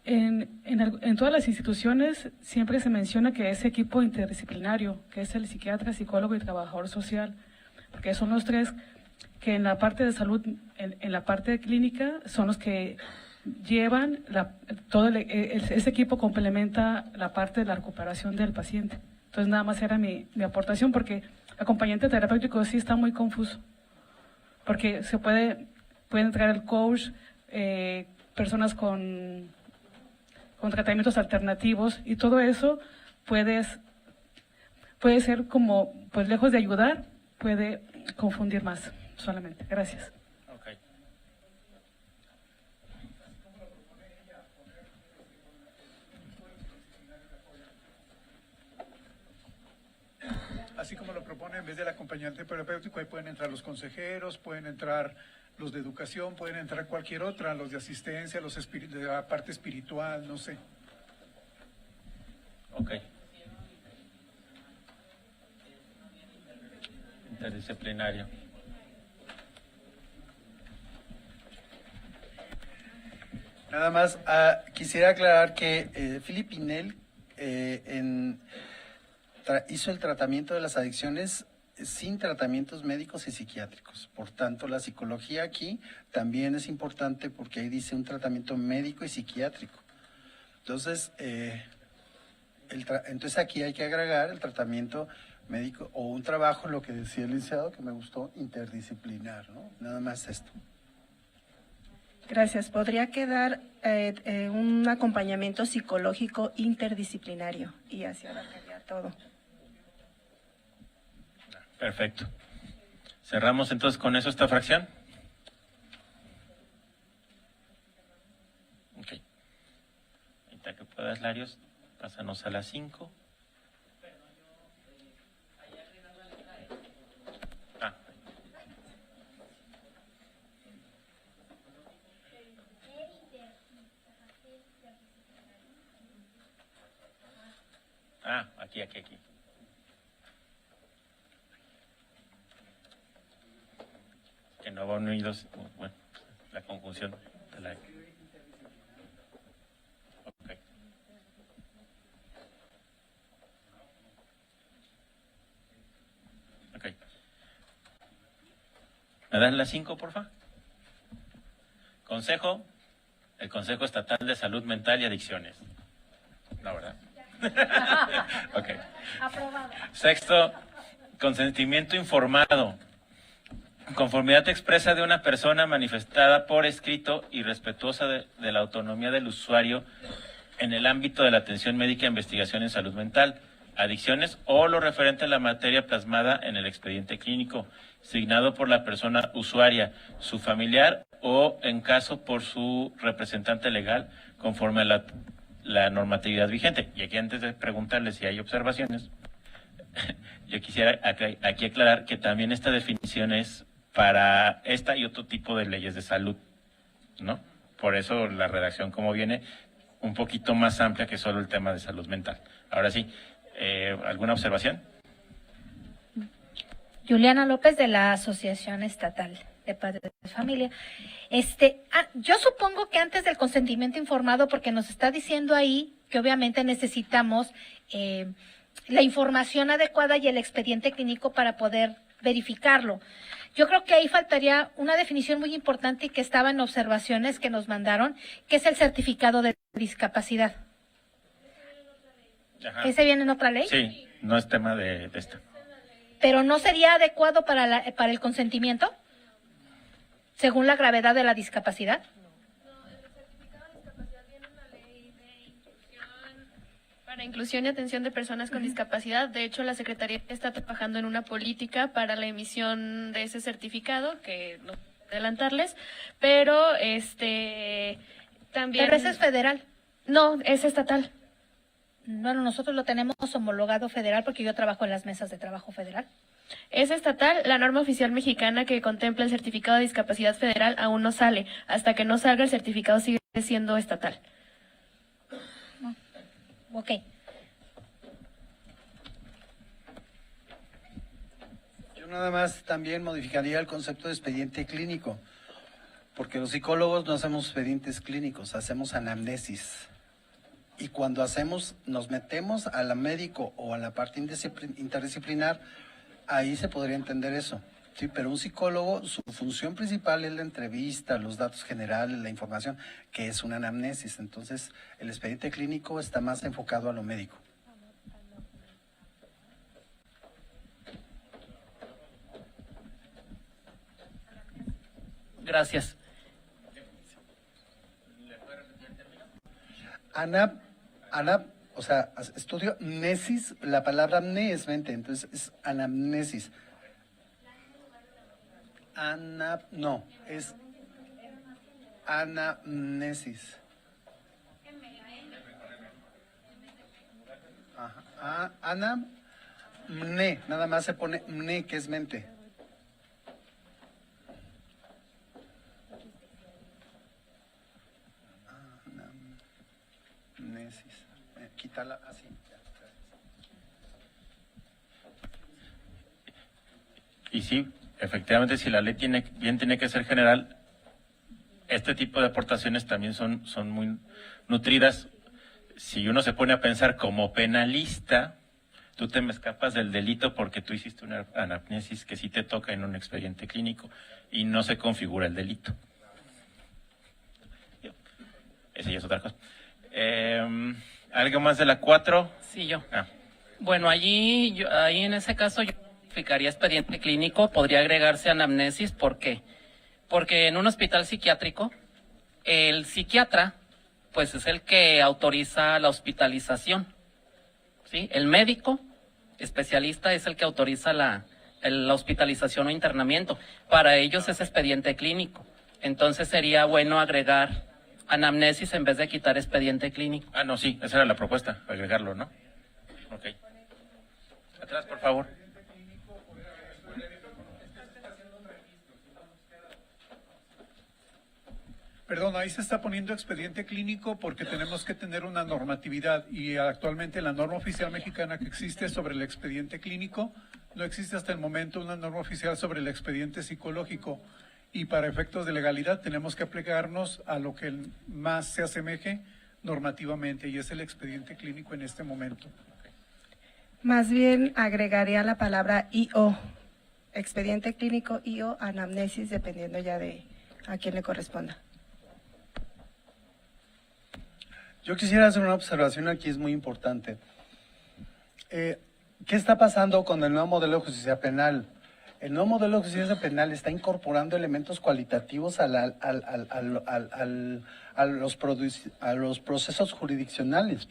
En todas las instituciones siempre se menciona que es equipo interdisciplinario, que es el psiquiatra, psicólogo y trabajador social, porque son los tres que en la parte de salud, en la parte de clínica, son los que llevan, ese equipo complementa la parte de la recuperación del paciente. Entonces nada más era mi aportación, porque acompañante terapéutico sí está muy confuso, porque puede entrar el coach, personas con tratamientos alternativos, y todo eso puede ser como, pues lejos de ayudar, puede confundir más solamente. Gracias.
Okay.
Así como lo propone, en vez del acompañante terapéutico, ahí pueden entrar los consejeros, pueden entrar los de educación, pueden entrar cualquier otra, los de asistencia, los de la parte espiritual, no sé.
Ok. Interdisciplinario.
Nada más, quisiera aclarar que Philip Pinel hizo el tratamiento de las adicciones sin tratamientos médicos y psiquiátricos. Por tanto, la psicología aquí también es importante porque ahí dice un tratamiento médico y psiquiátrico. Entonces, entonces aquí hay que agregar el tratamiento médico o un trabajo, lo que decía el licenciado, que me gustó, interdisciplinar, ¿no? Nada más esto.
Gracias. ¿Podría quedar un acompañamiento psicológico interdisciplinario? Y así abarcaría todo.
Perfecto. Cerramos entonces con eso esta fracción. Ok. Ahorita que puedas, Larios, pásanos a las 5. Aquí. Que no van unidos, bueno, la conjunción de la... Okay. Ok. ¿Me dan las 5, porfa? Consejo, el Consejo Estatal de Salud Mental y Adicciones. No, ¿verdad? Ok.
Aprobado.
Sexto, consentimiento informado. Conformidad expresa de una persona manifestada por escrito y respetuosa de la autonomía del usuario en el ámbito de la atención médica e investigación en salud mental, adicciones o lo referente a la materia plasmada en el expediente clínico, signado por la persona usuaria, su familiar o, en caso, por su representante legal, conforme a la normatividad vigente. Y aquí, antes de preguntarle si hay observaciones, yo quisiera aquí aclarar que también esta definición es para esta y otro tipo de leyes de salud, ¿no? Por eso la redacción como viene un poquito más amplia que solo el tema de salud mental. Ahora sí, ¿alguna observación?
Juliana López, de la Asociación Estatal de Padres de Familia. Yo supongo que antes del consentimiento informado, porque nos está diciendo ahí que obviamente necesitamos la información adecuada y el expediente clínico para poder verificarlo. Yo creo que ahí faltaría una definición muy importante y que estaba en observaciones que nos mandaron, que es el certificado de discapacidad.
Ajá.
¿Ese viene en otra ley?
Sí, no es tema de esta.
¿Pero no sería adecuado para el consentimiento? Según la gravedad de la discapacidad.
Para inclusión y atención de personas con discapacidad, de hecho, la Secretaría está trabajando en una política para la emisión de ese certificado, que no puedo adelantarles, pero también...
Pero ese es federal.
No, es estatal.
Bueno, nosotros lo tenemos homologado federal porque yo trabajo en las mesas de trabajo federal.
Es estatal. La norma oficial mexicana que contempla el certificado de discapacidad federal aún no sale. Hasta que no salga, el certificado sigue siendo estatal.
Ok.
Yo nada más también modificaría el concepto de expediente clínico, porque los psicólogos no hacemos expedientes clínicos, hacemos anamnesis. Y cuando nos metemos a la médico o a la parte interdisciplinar, ahí se podría entender eso. Sí, pero un psicólogo, su función principal es la entrevista, los datos generales, la información, que es una anamnesis. Entonces, el expediente clínico está más enfocado a lo médico.
Gracias.
O sea, estudio nesis, la palabra ne es mente, entonces es anamnesis. No, es anamnesis. Ajá. Anamne, nada más se pone mne, que es mente. Anamnesis. Quítala así.
Y sí, efectivamente, si la ley tiene que ser general, este tipo de aportaciones también son muy nutridas. Si uno se pone a pensar como penalista, tú te me escapas del delito porque tú hiciste una anamnesis que sí te toca en un expediente clínico y no se configura el delito. Esa ya es otra cosa. ¿Algo más de la 4?
Sí, yo. Bueno, ahí en ese caso yo modificaría expediente clínico, podría agregarse anamnesis. ¿Por qué? Porque en un hospital psiquiátrico, el psiquiatra, pues es el que autoriza la hospitalización, ¿sí? El médico especialista es el que autoriza la hospitalización o internamiento. Para ellos es expediente clínico. Entonces sería bueno agregar anamnesis en vez de quitar expediente clínico.
No, sí, esa era la propuesta, agregarlo, ¿no? Ok. Atrás, por favor.
Perdón, ahí se está poniendo expediente clínico porque tenemos que tener una normatividad y actualmente la norma oficial mexicana que existe sobre el expediente clínico, no existe hasta el momento una norma oficial sobre el expediente psicológico y para efectos de legalidad tenemos que aplicarnos a lo que más se asemeje normativamente y es el expediente clínico en este momento.
Más bien agregaría la palabra IO, expediente clínico, IO, anamnesis, dependiendo ya de a quién le corresponda.
Yo quisiera hacer una observación aquí, es muy importante. ¿Qué está pasando con el nuevo modelo de justicia penal? El nuevo modelo de justicia penal está incorporando elementos cualitativos a los procesos jurisdiccionales.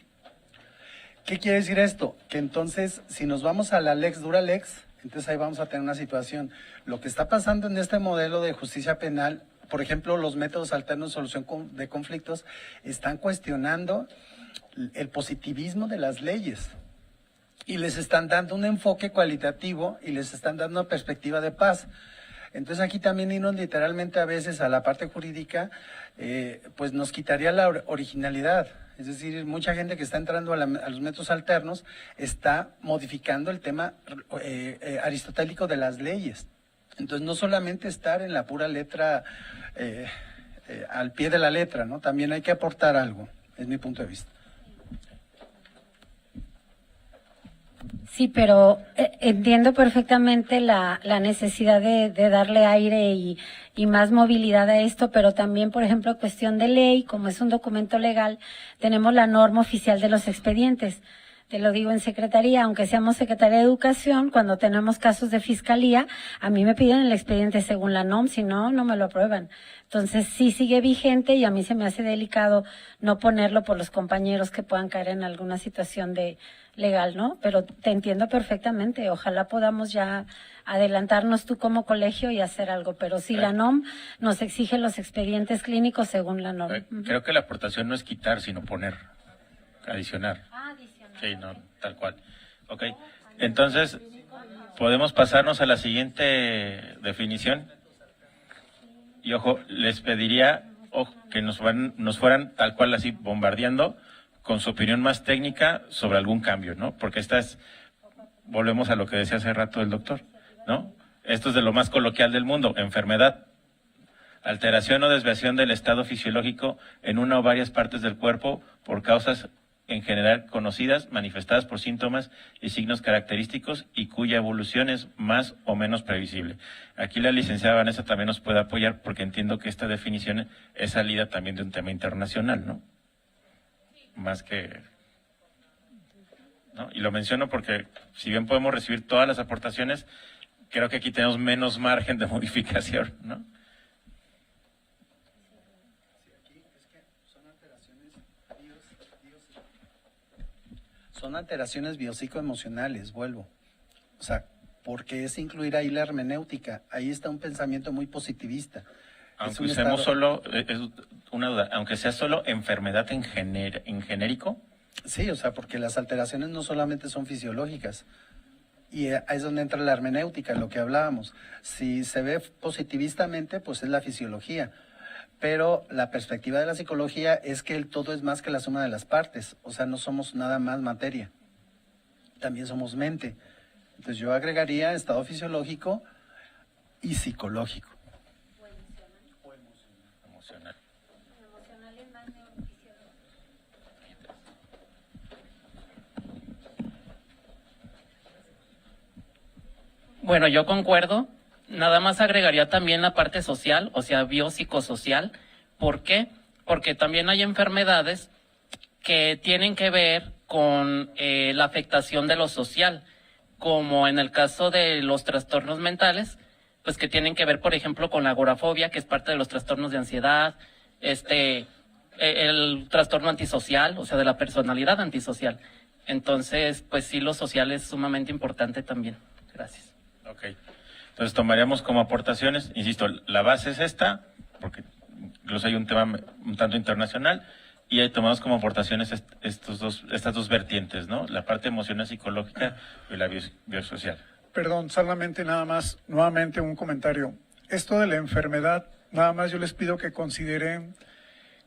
¿Qué quiere decir esto? Que entonces, si nos vamos a la lex dura lex, entonces ahí vamos a tener una situación. Lo que está pasando en este modelo de justicia penal, por ejemplo, los métodos alternos de solución de conflictos, están cuestionando el positivismo de las leyes. Y les están dando un enfoque cualitativo y les están dando una perspectiva de paz. Entonces aquí también irnos literalmente a veces a la parte jurídica, pues nos quitaría la originalidad. Es decir, mucha gente que está entrando a los métodos alternos está modificando el tema aristotélico de las leyes. Entonces no solamente estar en la pura letra, al pie de la letra, ¿no? También hay que aportar algo, es mi punto de vista.
Sí, pero entiendo perfectamente la necesidad de darle aire y más movilidad a esto, pero también, por ejemplo, cuestión de ley, como es un documento legal, tenemos la norma oficial de los expedientes. Te lo digo en secretaría, aunque seamos secretaria de Educación, cuando tenemos casos de fiscalía, a mí me piden el expediente según la NOM, si no, no me lo aprueban. Entonces sí sigue vigente y a mí se me hace delicado no ponerlo por los compañeros que puedan caer en alguna situación de legal, ¿no? Pero te entiendo perfectamente, ojalá podamos ya adelantarnos tú como colegio y hacer algo, pero sí la NOM nos exige los expedientes clínicos según la NOM.
Creo que la aportación no es quitar, sino poner, adicionar. Sí, no, tal cual. Ok, entonces, ¿podemos pasarnos a la siguiente definición? Y ojo, les pediría que nos fueran tal cual así bombardeando con su opinión más técnica sobre algún cambio, ¿no? Porque volvemos a lo que decía hace rato el doctor, ¿no? Esto es de lo más coloquial del mundo, enfermedad, alteración o desviación del estado fisiológico en una o varias partes del cuerpo por causas en general conocidas, manifestadas por síntomas y signos característicos y cuya evolución es más o menos previsible. Aquí la licenciada Vanessa también nos puede apoyar porque entiendo que esta definición es salida también de un tema internacional, ¿no? Más que... ¿no? Y lo menciono porque si bien podemos recibir todas las aportaciones, creo que aquí tenemos menos margen de modificación, ¿no?
Son alteraciones biopsicoemocionales, vuelvo. O sea, porque es incluir ahí la hermenéutica. Ahí está un pensamiento muy positivista.
Aunque usemos solo, es una duda, aunque sea solo enfermedad en genérico.
Sí, o sea, porque las alteraciones no solamente son fisiológicas. Y ahí es donde entra la hermenéutica, lo que hablábamos. Si se ve positivistamente, pues es la fisiología. Pero la perspectiva de la psicología es que el todo es más que la suma de las partes. O sea, no somos nada más materia. También somos mente. Entonces yo agregaría estado fisiológico y psicológico.
Emocional.
Bueno, yo concuerdo. Nada más agregaría también la parte social, o sea, biopsicosocial. ¿Por qué? Porque también hay enfermedades que tienen que ver con la afectación de lo social, como en el caso de los trastornos mentales, pues que tienen que ver, por ejemplo, con la agorafobia, que es parte de los trastornos de ansiedad, el trastorno antisocial, o sea, de la personalidad antisocial. Entonces, pues sí, lo social es sumamente importante también. Gracias.
Ok. Entonces tomaríamos como aportaciones, insisto, la base es esta, porque incluso hay un tema un tanto internacional, y ahí tomamos como aportaciones estas dos vertientes, ¿no? La parte emocional psicológica y la biosocial.
Perdón, solamente nada más, nuevamente un comentario. Esto de la enfermedad, nada más yo les pido que consideren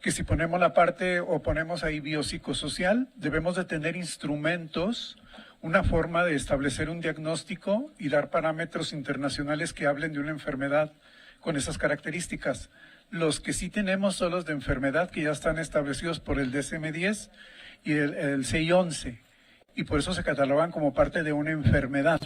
que si ponemos la parte o ponemos ahí biopsicosocial, debemos de tener instrumentos, una forma de establecer un diagnóstico y dar parámetros internacionales que hablen de una enfermedad con esas características. Los que sí tenemos son los de enfermedad que ya están establecidos por el DSM-10 y el CI-11 y por eso se catalogan como parte de una enfermedad.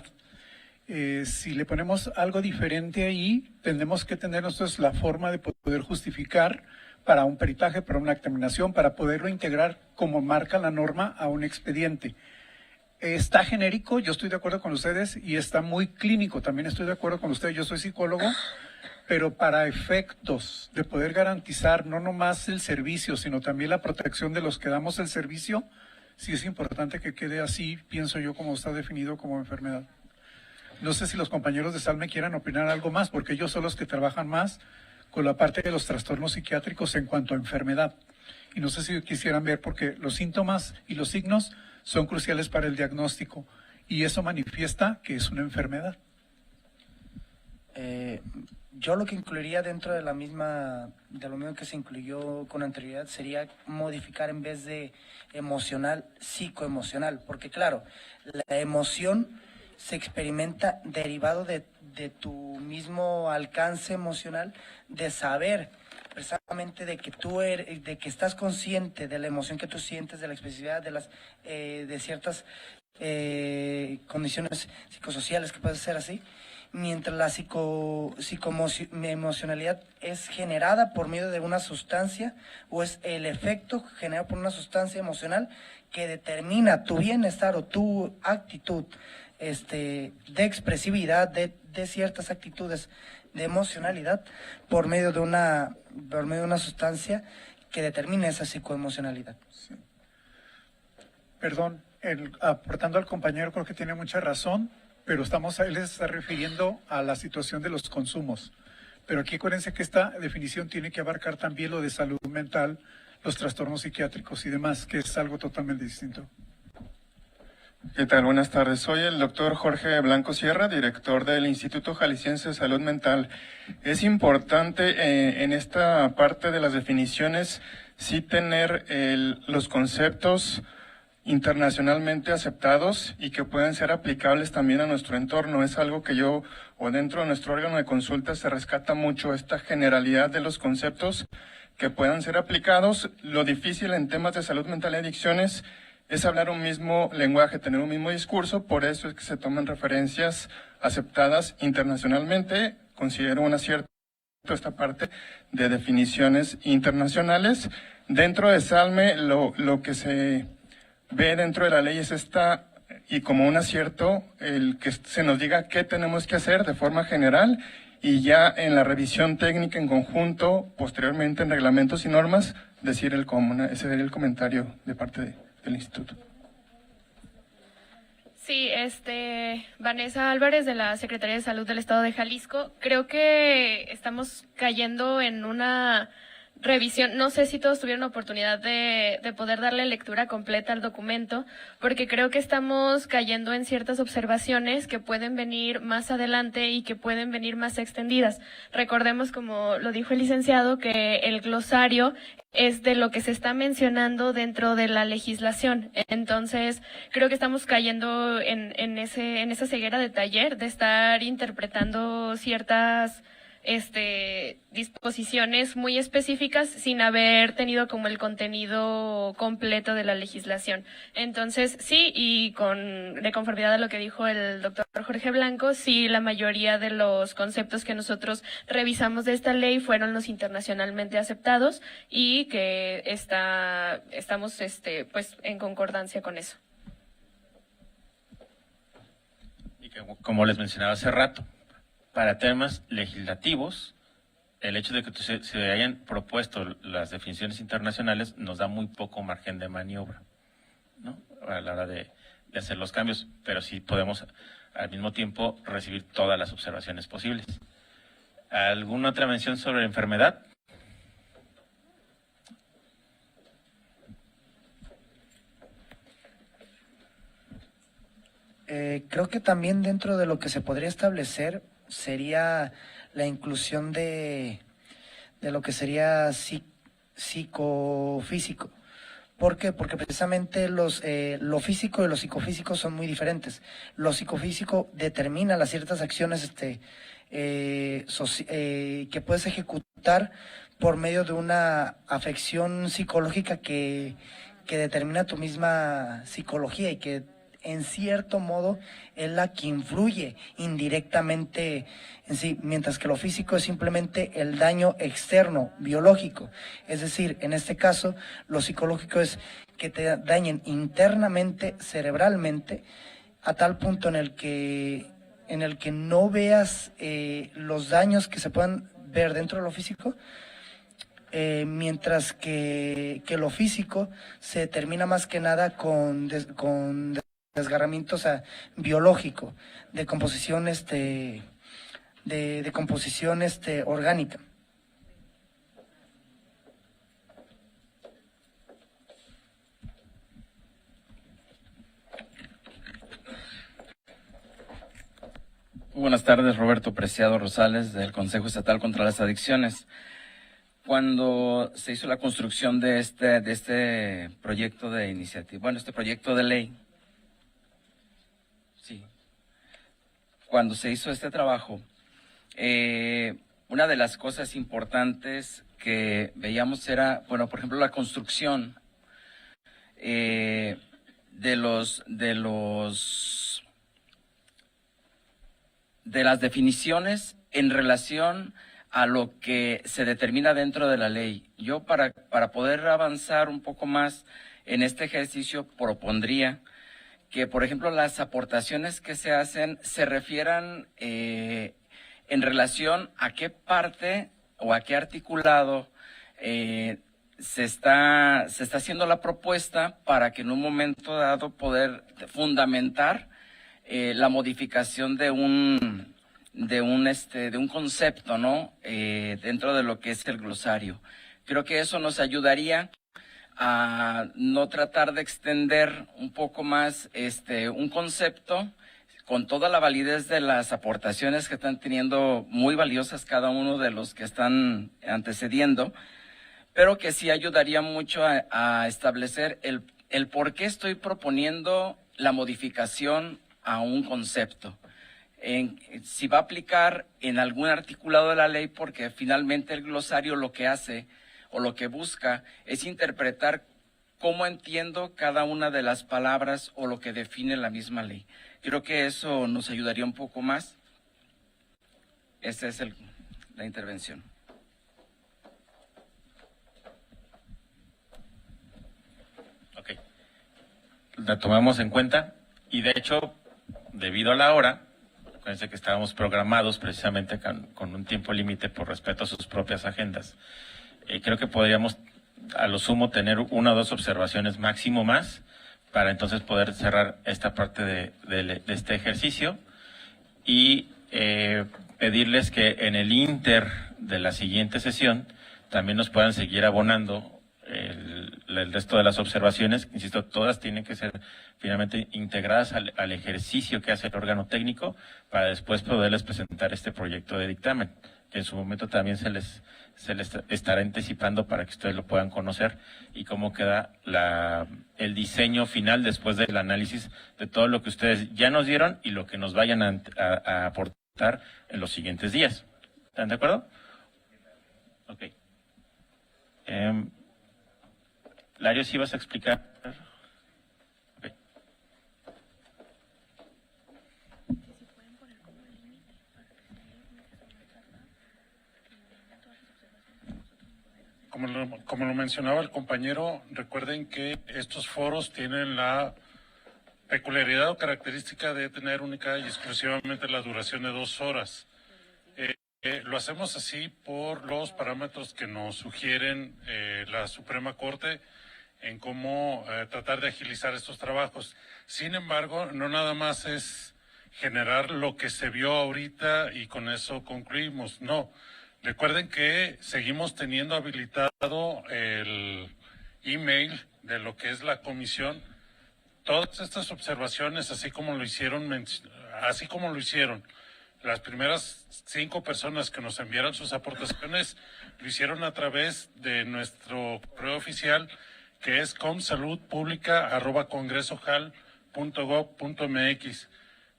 Si le ponemos algo diferente ahí, tendremos que tener nosotros la forma de poder justificar para un peritaje, para una examinación, para poderlo integrar como marca la norma a un expediente. está genérico, yo estoy de acuerdo con ustedes, y está muy clínico, también estoy de acuerdo con ustedes, yo soy psicólogo, pero para efectos de poder garantizar no nomás el servicio, sino también la protección de los que damos el servicio, sí es importante que quede así, pienso yo, como está definido como enfermedad. No sé si los compañeros de SALME quieran opinar algo más, porque ellos son los que trabajan más con la parte de los trastornos psiquiátricos en cuanto a enfermedad. Y no sé si quisieran ver, porque los síntomas y los signos son cruciales para el diagnóstico, y eso manifiesta que es una enfermedad.
Yo lo que incluiría dentro de lo mismo que se incluyó con anterioridad sería modificar en vez de emocional, psicoemocional, porque claro, la emoción se experimenta derivado de tu mismo alcance emocional, de saber precisamente de que de que estás consciente de la emoción que tú sientes, de la especificidad de ciertas condiciones psicosociales que puede ser así, mientras la psicoemocionalidad es generada por medio de una sustancia, o es el efecto generado por una sustancia emocional que determina tu bienestar o tu actitud de expresividad de ciertas actitudes de emocionalidad por medio de una sustancia que determina esa psicoemocionalidad.
Sí. Perdón, aportando al compañero, creo que tiene mucha razón, pero él se está refiriendo a la situación de los consumos. Pero aquí acuérdense que esta definición tiene que abarcar también lo de salud mental, los trastornos psiquiátricos y demás, que es algo totalmente distinto.
¿Qué tal? Buenas tardes. Soy el doctor Jorge Blanco Sierra, director del Instituto Jalisciense de Salud Mental. Es importante en esta parte de las definiciones sí tener los conceptos internacionalmente aceptados y que pueden ser aplicables también a nuestro entorno. Es algo que dentro de nuestro órgano de consulta se rescata mucho esta generalidad de los conceptos que puedan ser aplicados. Lo difícil en temas de salud mental y adicciones es hablar un mismo lenguaje, tener un mismo discurso, por eso es que se toman referencias aceptadas internacionalmente. Considero un acierto esta parte de definiciones internacionales. Dentro de SALME, lo que se ve dentro de la ley es y como un acierto, el que se nos diga qué tenemos que hacer de forma general, y ya en la revisión técnica en conjunto, posteriormente en reglamentos y normas, decir el cómo. Ese sería el comentario de parte del instituto.
Sí, Vanessa Álvarez de la Secretaría de Salud del Estado de Jalisco. Creo que estamos cayendo en una revisión. No sé si todos tuvieron oportunidad de poder darle lectura completa al documento, porque creo que estamos cayendo en ciertas observaciones que pueden venir más adelante y que pueden venir más extendidas. Recordemos, como lo dijo el licenciado, que el glosario es de lo que se está mencionando dentro de la legislación. Entonces, creo que estamos cayendo en esa ceguera de taller, de estar interpretando ciertas disposiciones muy específicas sin haber tenido como el contenido completo de la legislación. Entonces, sí, y de conformidad a lo que dijo el doctor Jorge Blanco, sí, la mayoría de los conceptos que nosotros revisamos de esta ley fueron los internacionalmente aceptados y que estamos pues en concordancia con eso.
Y que, como les mencionaba hace rato, para temas legislativos, el hecho de que se hayan propuesto las definiciones internacionales nos da muy poco margen de maniobra, ¿no?, a la hora de hacer los cambios, pero sí podemos al mismo tiempo recibir todas las observaciones posibles. ¿Alguna otra mención sobre enfermedad?
Creo que también dentro de lo que se podría establecer sería la inclusión de lo que sería psicofísico. ¿Por qué? Porque precisamente lo físico y lo psicofísico son muy diferentes. Lo psicofísico determina las ciertas acciones que puedes ejecutar por medio de una afección psicológica que determina tu misma psicología y que en cierto modo es la que influye indirectamente en sí, mientras que lo físico es simplemente el daño externo, biológico. Es decir, en este caso, lo psicológico es que te dañen internamente, cerebralmente, a tal punto en el que no veas los daños que se puedan ver dentro de lo físico, mientras que lo físico se determina más que nada con desgarramiento, o sea, biológico, de composición de composición orgánica.
Buenas tardes, Roberto Preciado Rosales, del Consejo Estatal contra las Adicciones. Cuando se hizo la construcción de este proyecto de iniciativa, bueno, este proyecto de ley, sí, cuando se hizo este trabajo, una de las cosas importantes que veíamos era, bueno, por ejemplo, la construcción de las definiciones en relación a lo que se determina dentro de la ley. Yo para poder avanzar un poco más en este ejercicio propondría que, por ejemplo, las aportaciones que se hacen se refieran en relación a qué parte o a qué articulado se está haciendo la propuesta para que en un momento dado poder fundamentar la modificación de un concepto, ¿no? Dentro de lo que es el glosario. Creo que eso nos ayudaría a no tratar de extender un poco más un concepto con toda la validez de las aportaciones que están teniendo, muy valiosas cada uno de los que están antecediendo, pero que sí ayudaría mucho a establecer el por qué estoy proponiendo la modificación a un concepto. Si va a aplicar en algún articulado de la ley, porque finalmente el glosario lo que hace o lo que busca es interpretar cómo entiendo cada una de las palabras o lo que define la misma ley. Creo que eso nos ayudaría un poco más. Esta es la intervención.
Ok. La tomamos en cuenta y de hecho, debido a la hora, acuérdense que estábamos programados precisamente con un tiempo límite por respeto a sus propias agendas. Creo que podríamos a lo sumo tener una o dos observaciones máximo más para entonces poder cerrar esta parte de este ejercicio y pedirles que en el inter de la siguiente sesión también nos puedan seguir abonando el resto de las observaciones. Insisto, todas tienen que ser finalmente integradas al ejercicio que hace el órgano técnico para después poderles presentar este proyecto de dictamen, que en su momento también se les estará anticipando para que ustedes lo puedan conocer y cómo queda el diseño final después del análisis de todo lo que ustedes ya nos dieron y lo que nos vayan a aportar en los siguientes días. ¿Están de acuerdo? Ok. Lario, ¿sí vas a explicar? Okay.
Como lo mencionaba el compañero, recuerden que estos foros tienen la peculiaridad o característica de tener única y exclusivamente la duración de 2 horas. Lo hacemos así por los parámetros que nos sugieren la Suprema Corte en cómo tratar de agilizar estos trabajos. Sin embargo, no nada más es generar lo que se vio ahorita y con eso concluimos. No, recuerden que seguimos teniendo habilitado el email de lo que es la comisión. Todas estas observaciones, así como lo hicieron las primeras 5 personas que nos enviaron sus aportaciones, lo hicieron a través de nuestro correo oficial, que es comsalud.publica@congresojal.gov.mx.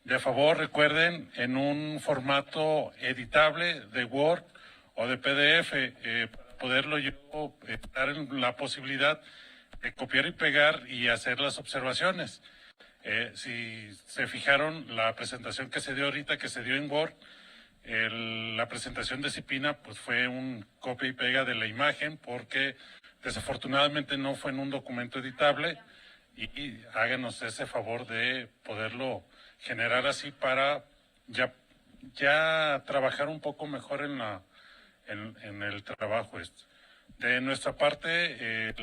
De favor, recuerden, en un formato editable de Word o de PDF, poderlo yo dar en la posibilidad de copiar y pegar y hacer las observaciones. Si se fijaron, la presentación que se dio ahorita, que se dio en Word, la presentación de Cipina, pues fue un copia y pega de la imagen, porque desafortunadamente no fue en un documento editable, y háganos ese favor de poderlo generar así para ya trabajar un poco mejor en el trabajo. De nuestra parte,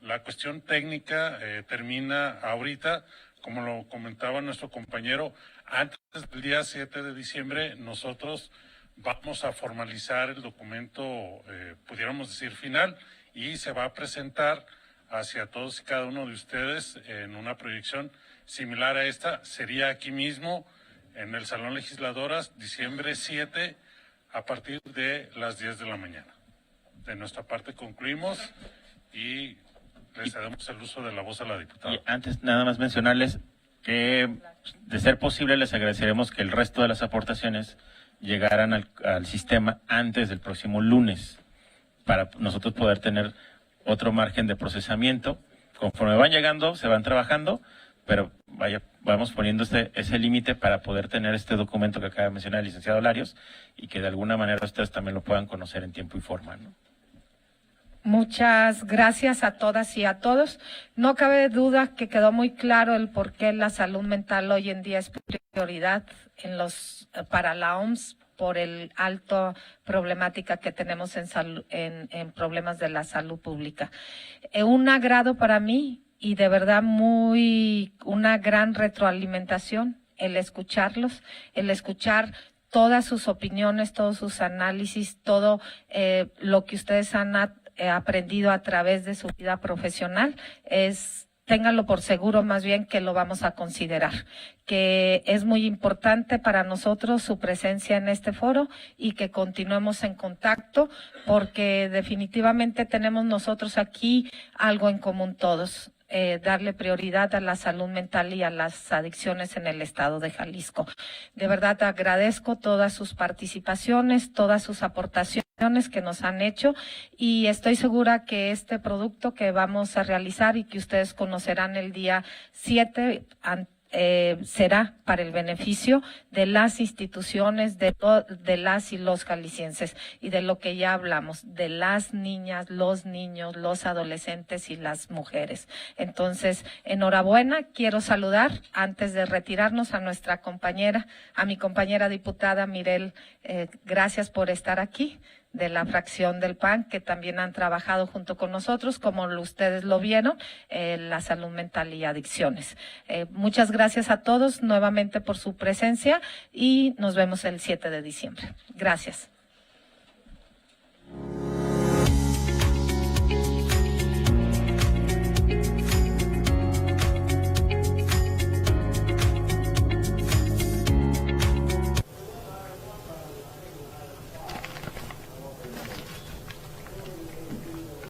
la cuestión técnica termina ahorita, como lo comentaba nuestro compañero. Antes del día 7 de diciembre nosotros vamos a formalizar el documento, pudiéramos decir final, y se va a presentar hacia todos y cada uno de ustedes en una proyección similar a esta. Sería aquí mismo en el Salón Legisladoras, diciembre 7, a partir de las 10 de la mañana. De nuestra parte concluimos y le cedemos el uso de la voz a la diputada.
Y antes nada más mencionarles que, de ser posible, les agradeceremos que el resto de las aportaciones llegaran al sistema antes del próximo lunes, para nosotros poder tener otro margen de procesamiento. Conforme van llegando, se van trabajando, pero vamos poniendo ese límite para poder tener este documento que acaba de mencionar el licenciado Larios, y que de alguna manera ustedes también lo puedan conocer en tiempo y forma, ¿no?
Muchas gracias a todas y a todos. No cabe duda que quedó muy claro el por qué la salud mental hoy en día es prioridad para la OMS, por el alto problemática que tenemos en problemas de la salud pública. Un agrado para mí y de verdad una gran retroalimentación el escucharlos, el escuchar todas sus opiniones, todos sus análisis, todo lo que ustedes han aprendido a través de su vida profesional. Ténganlo por seguro más bien que lo vamos a considerar, que es muy importante para nosotros su presencia en este foro y que continuemos en contacto, porque definitivamente tenemos nosotros aquí algo en común todos. Darle prioridad a la salud mental y a las adicciones en el estado de Jalisco. De verdad agradezco todas sus participaciones, todas sus aportaciones que nos han hecho, y estoy segura que este producto que vamos a realizar y que ustedes conocerán el día 7 será para el beneficio de las instituciones, de las y los jaliscienses, y de lo que ya hablamos, de las niñas, los niños, los adolescentes y las mujeres. Entonces, enhorabuena. Quiero saludar, antes de retirarnos, a mi compañera diputada Mirel. Gracias por estar aquí, de la fracción del PAN, que también han trabajado junto con nosotros, como ustedes lo vieron, la salud mental y adicciones. Muchas gracias a todos nuevamente por su presencia y nos vemos el 7 de diciembre. Gracias.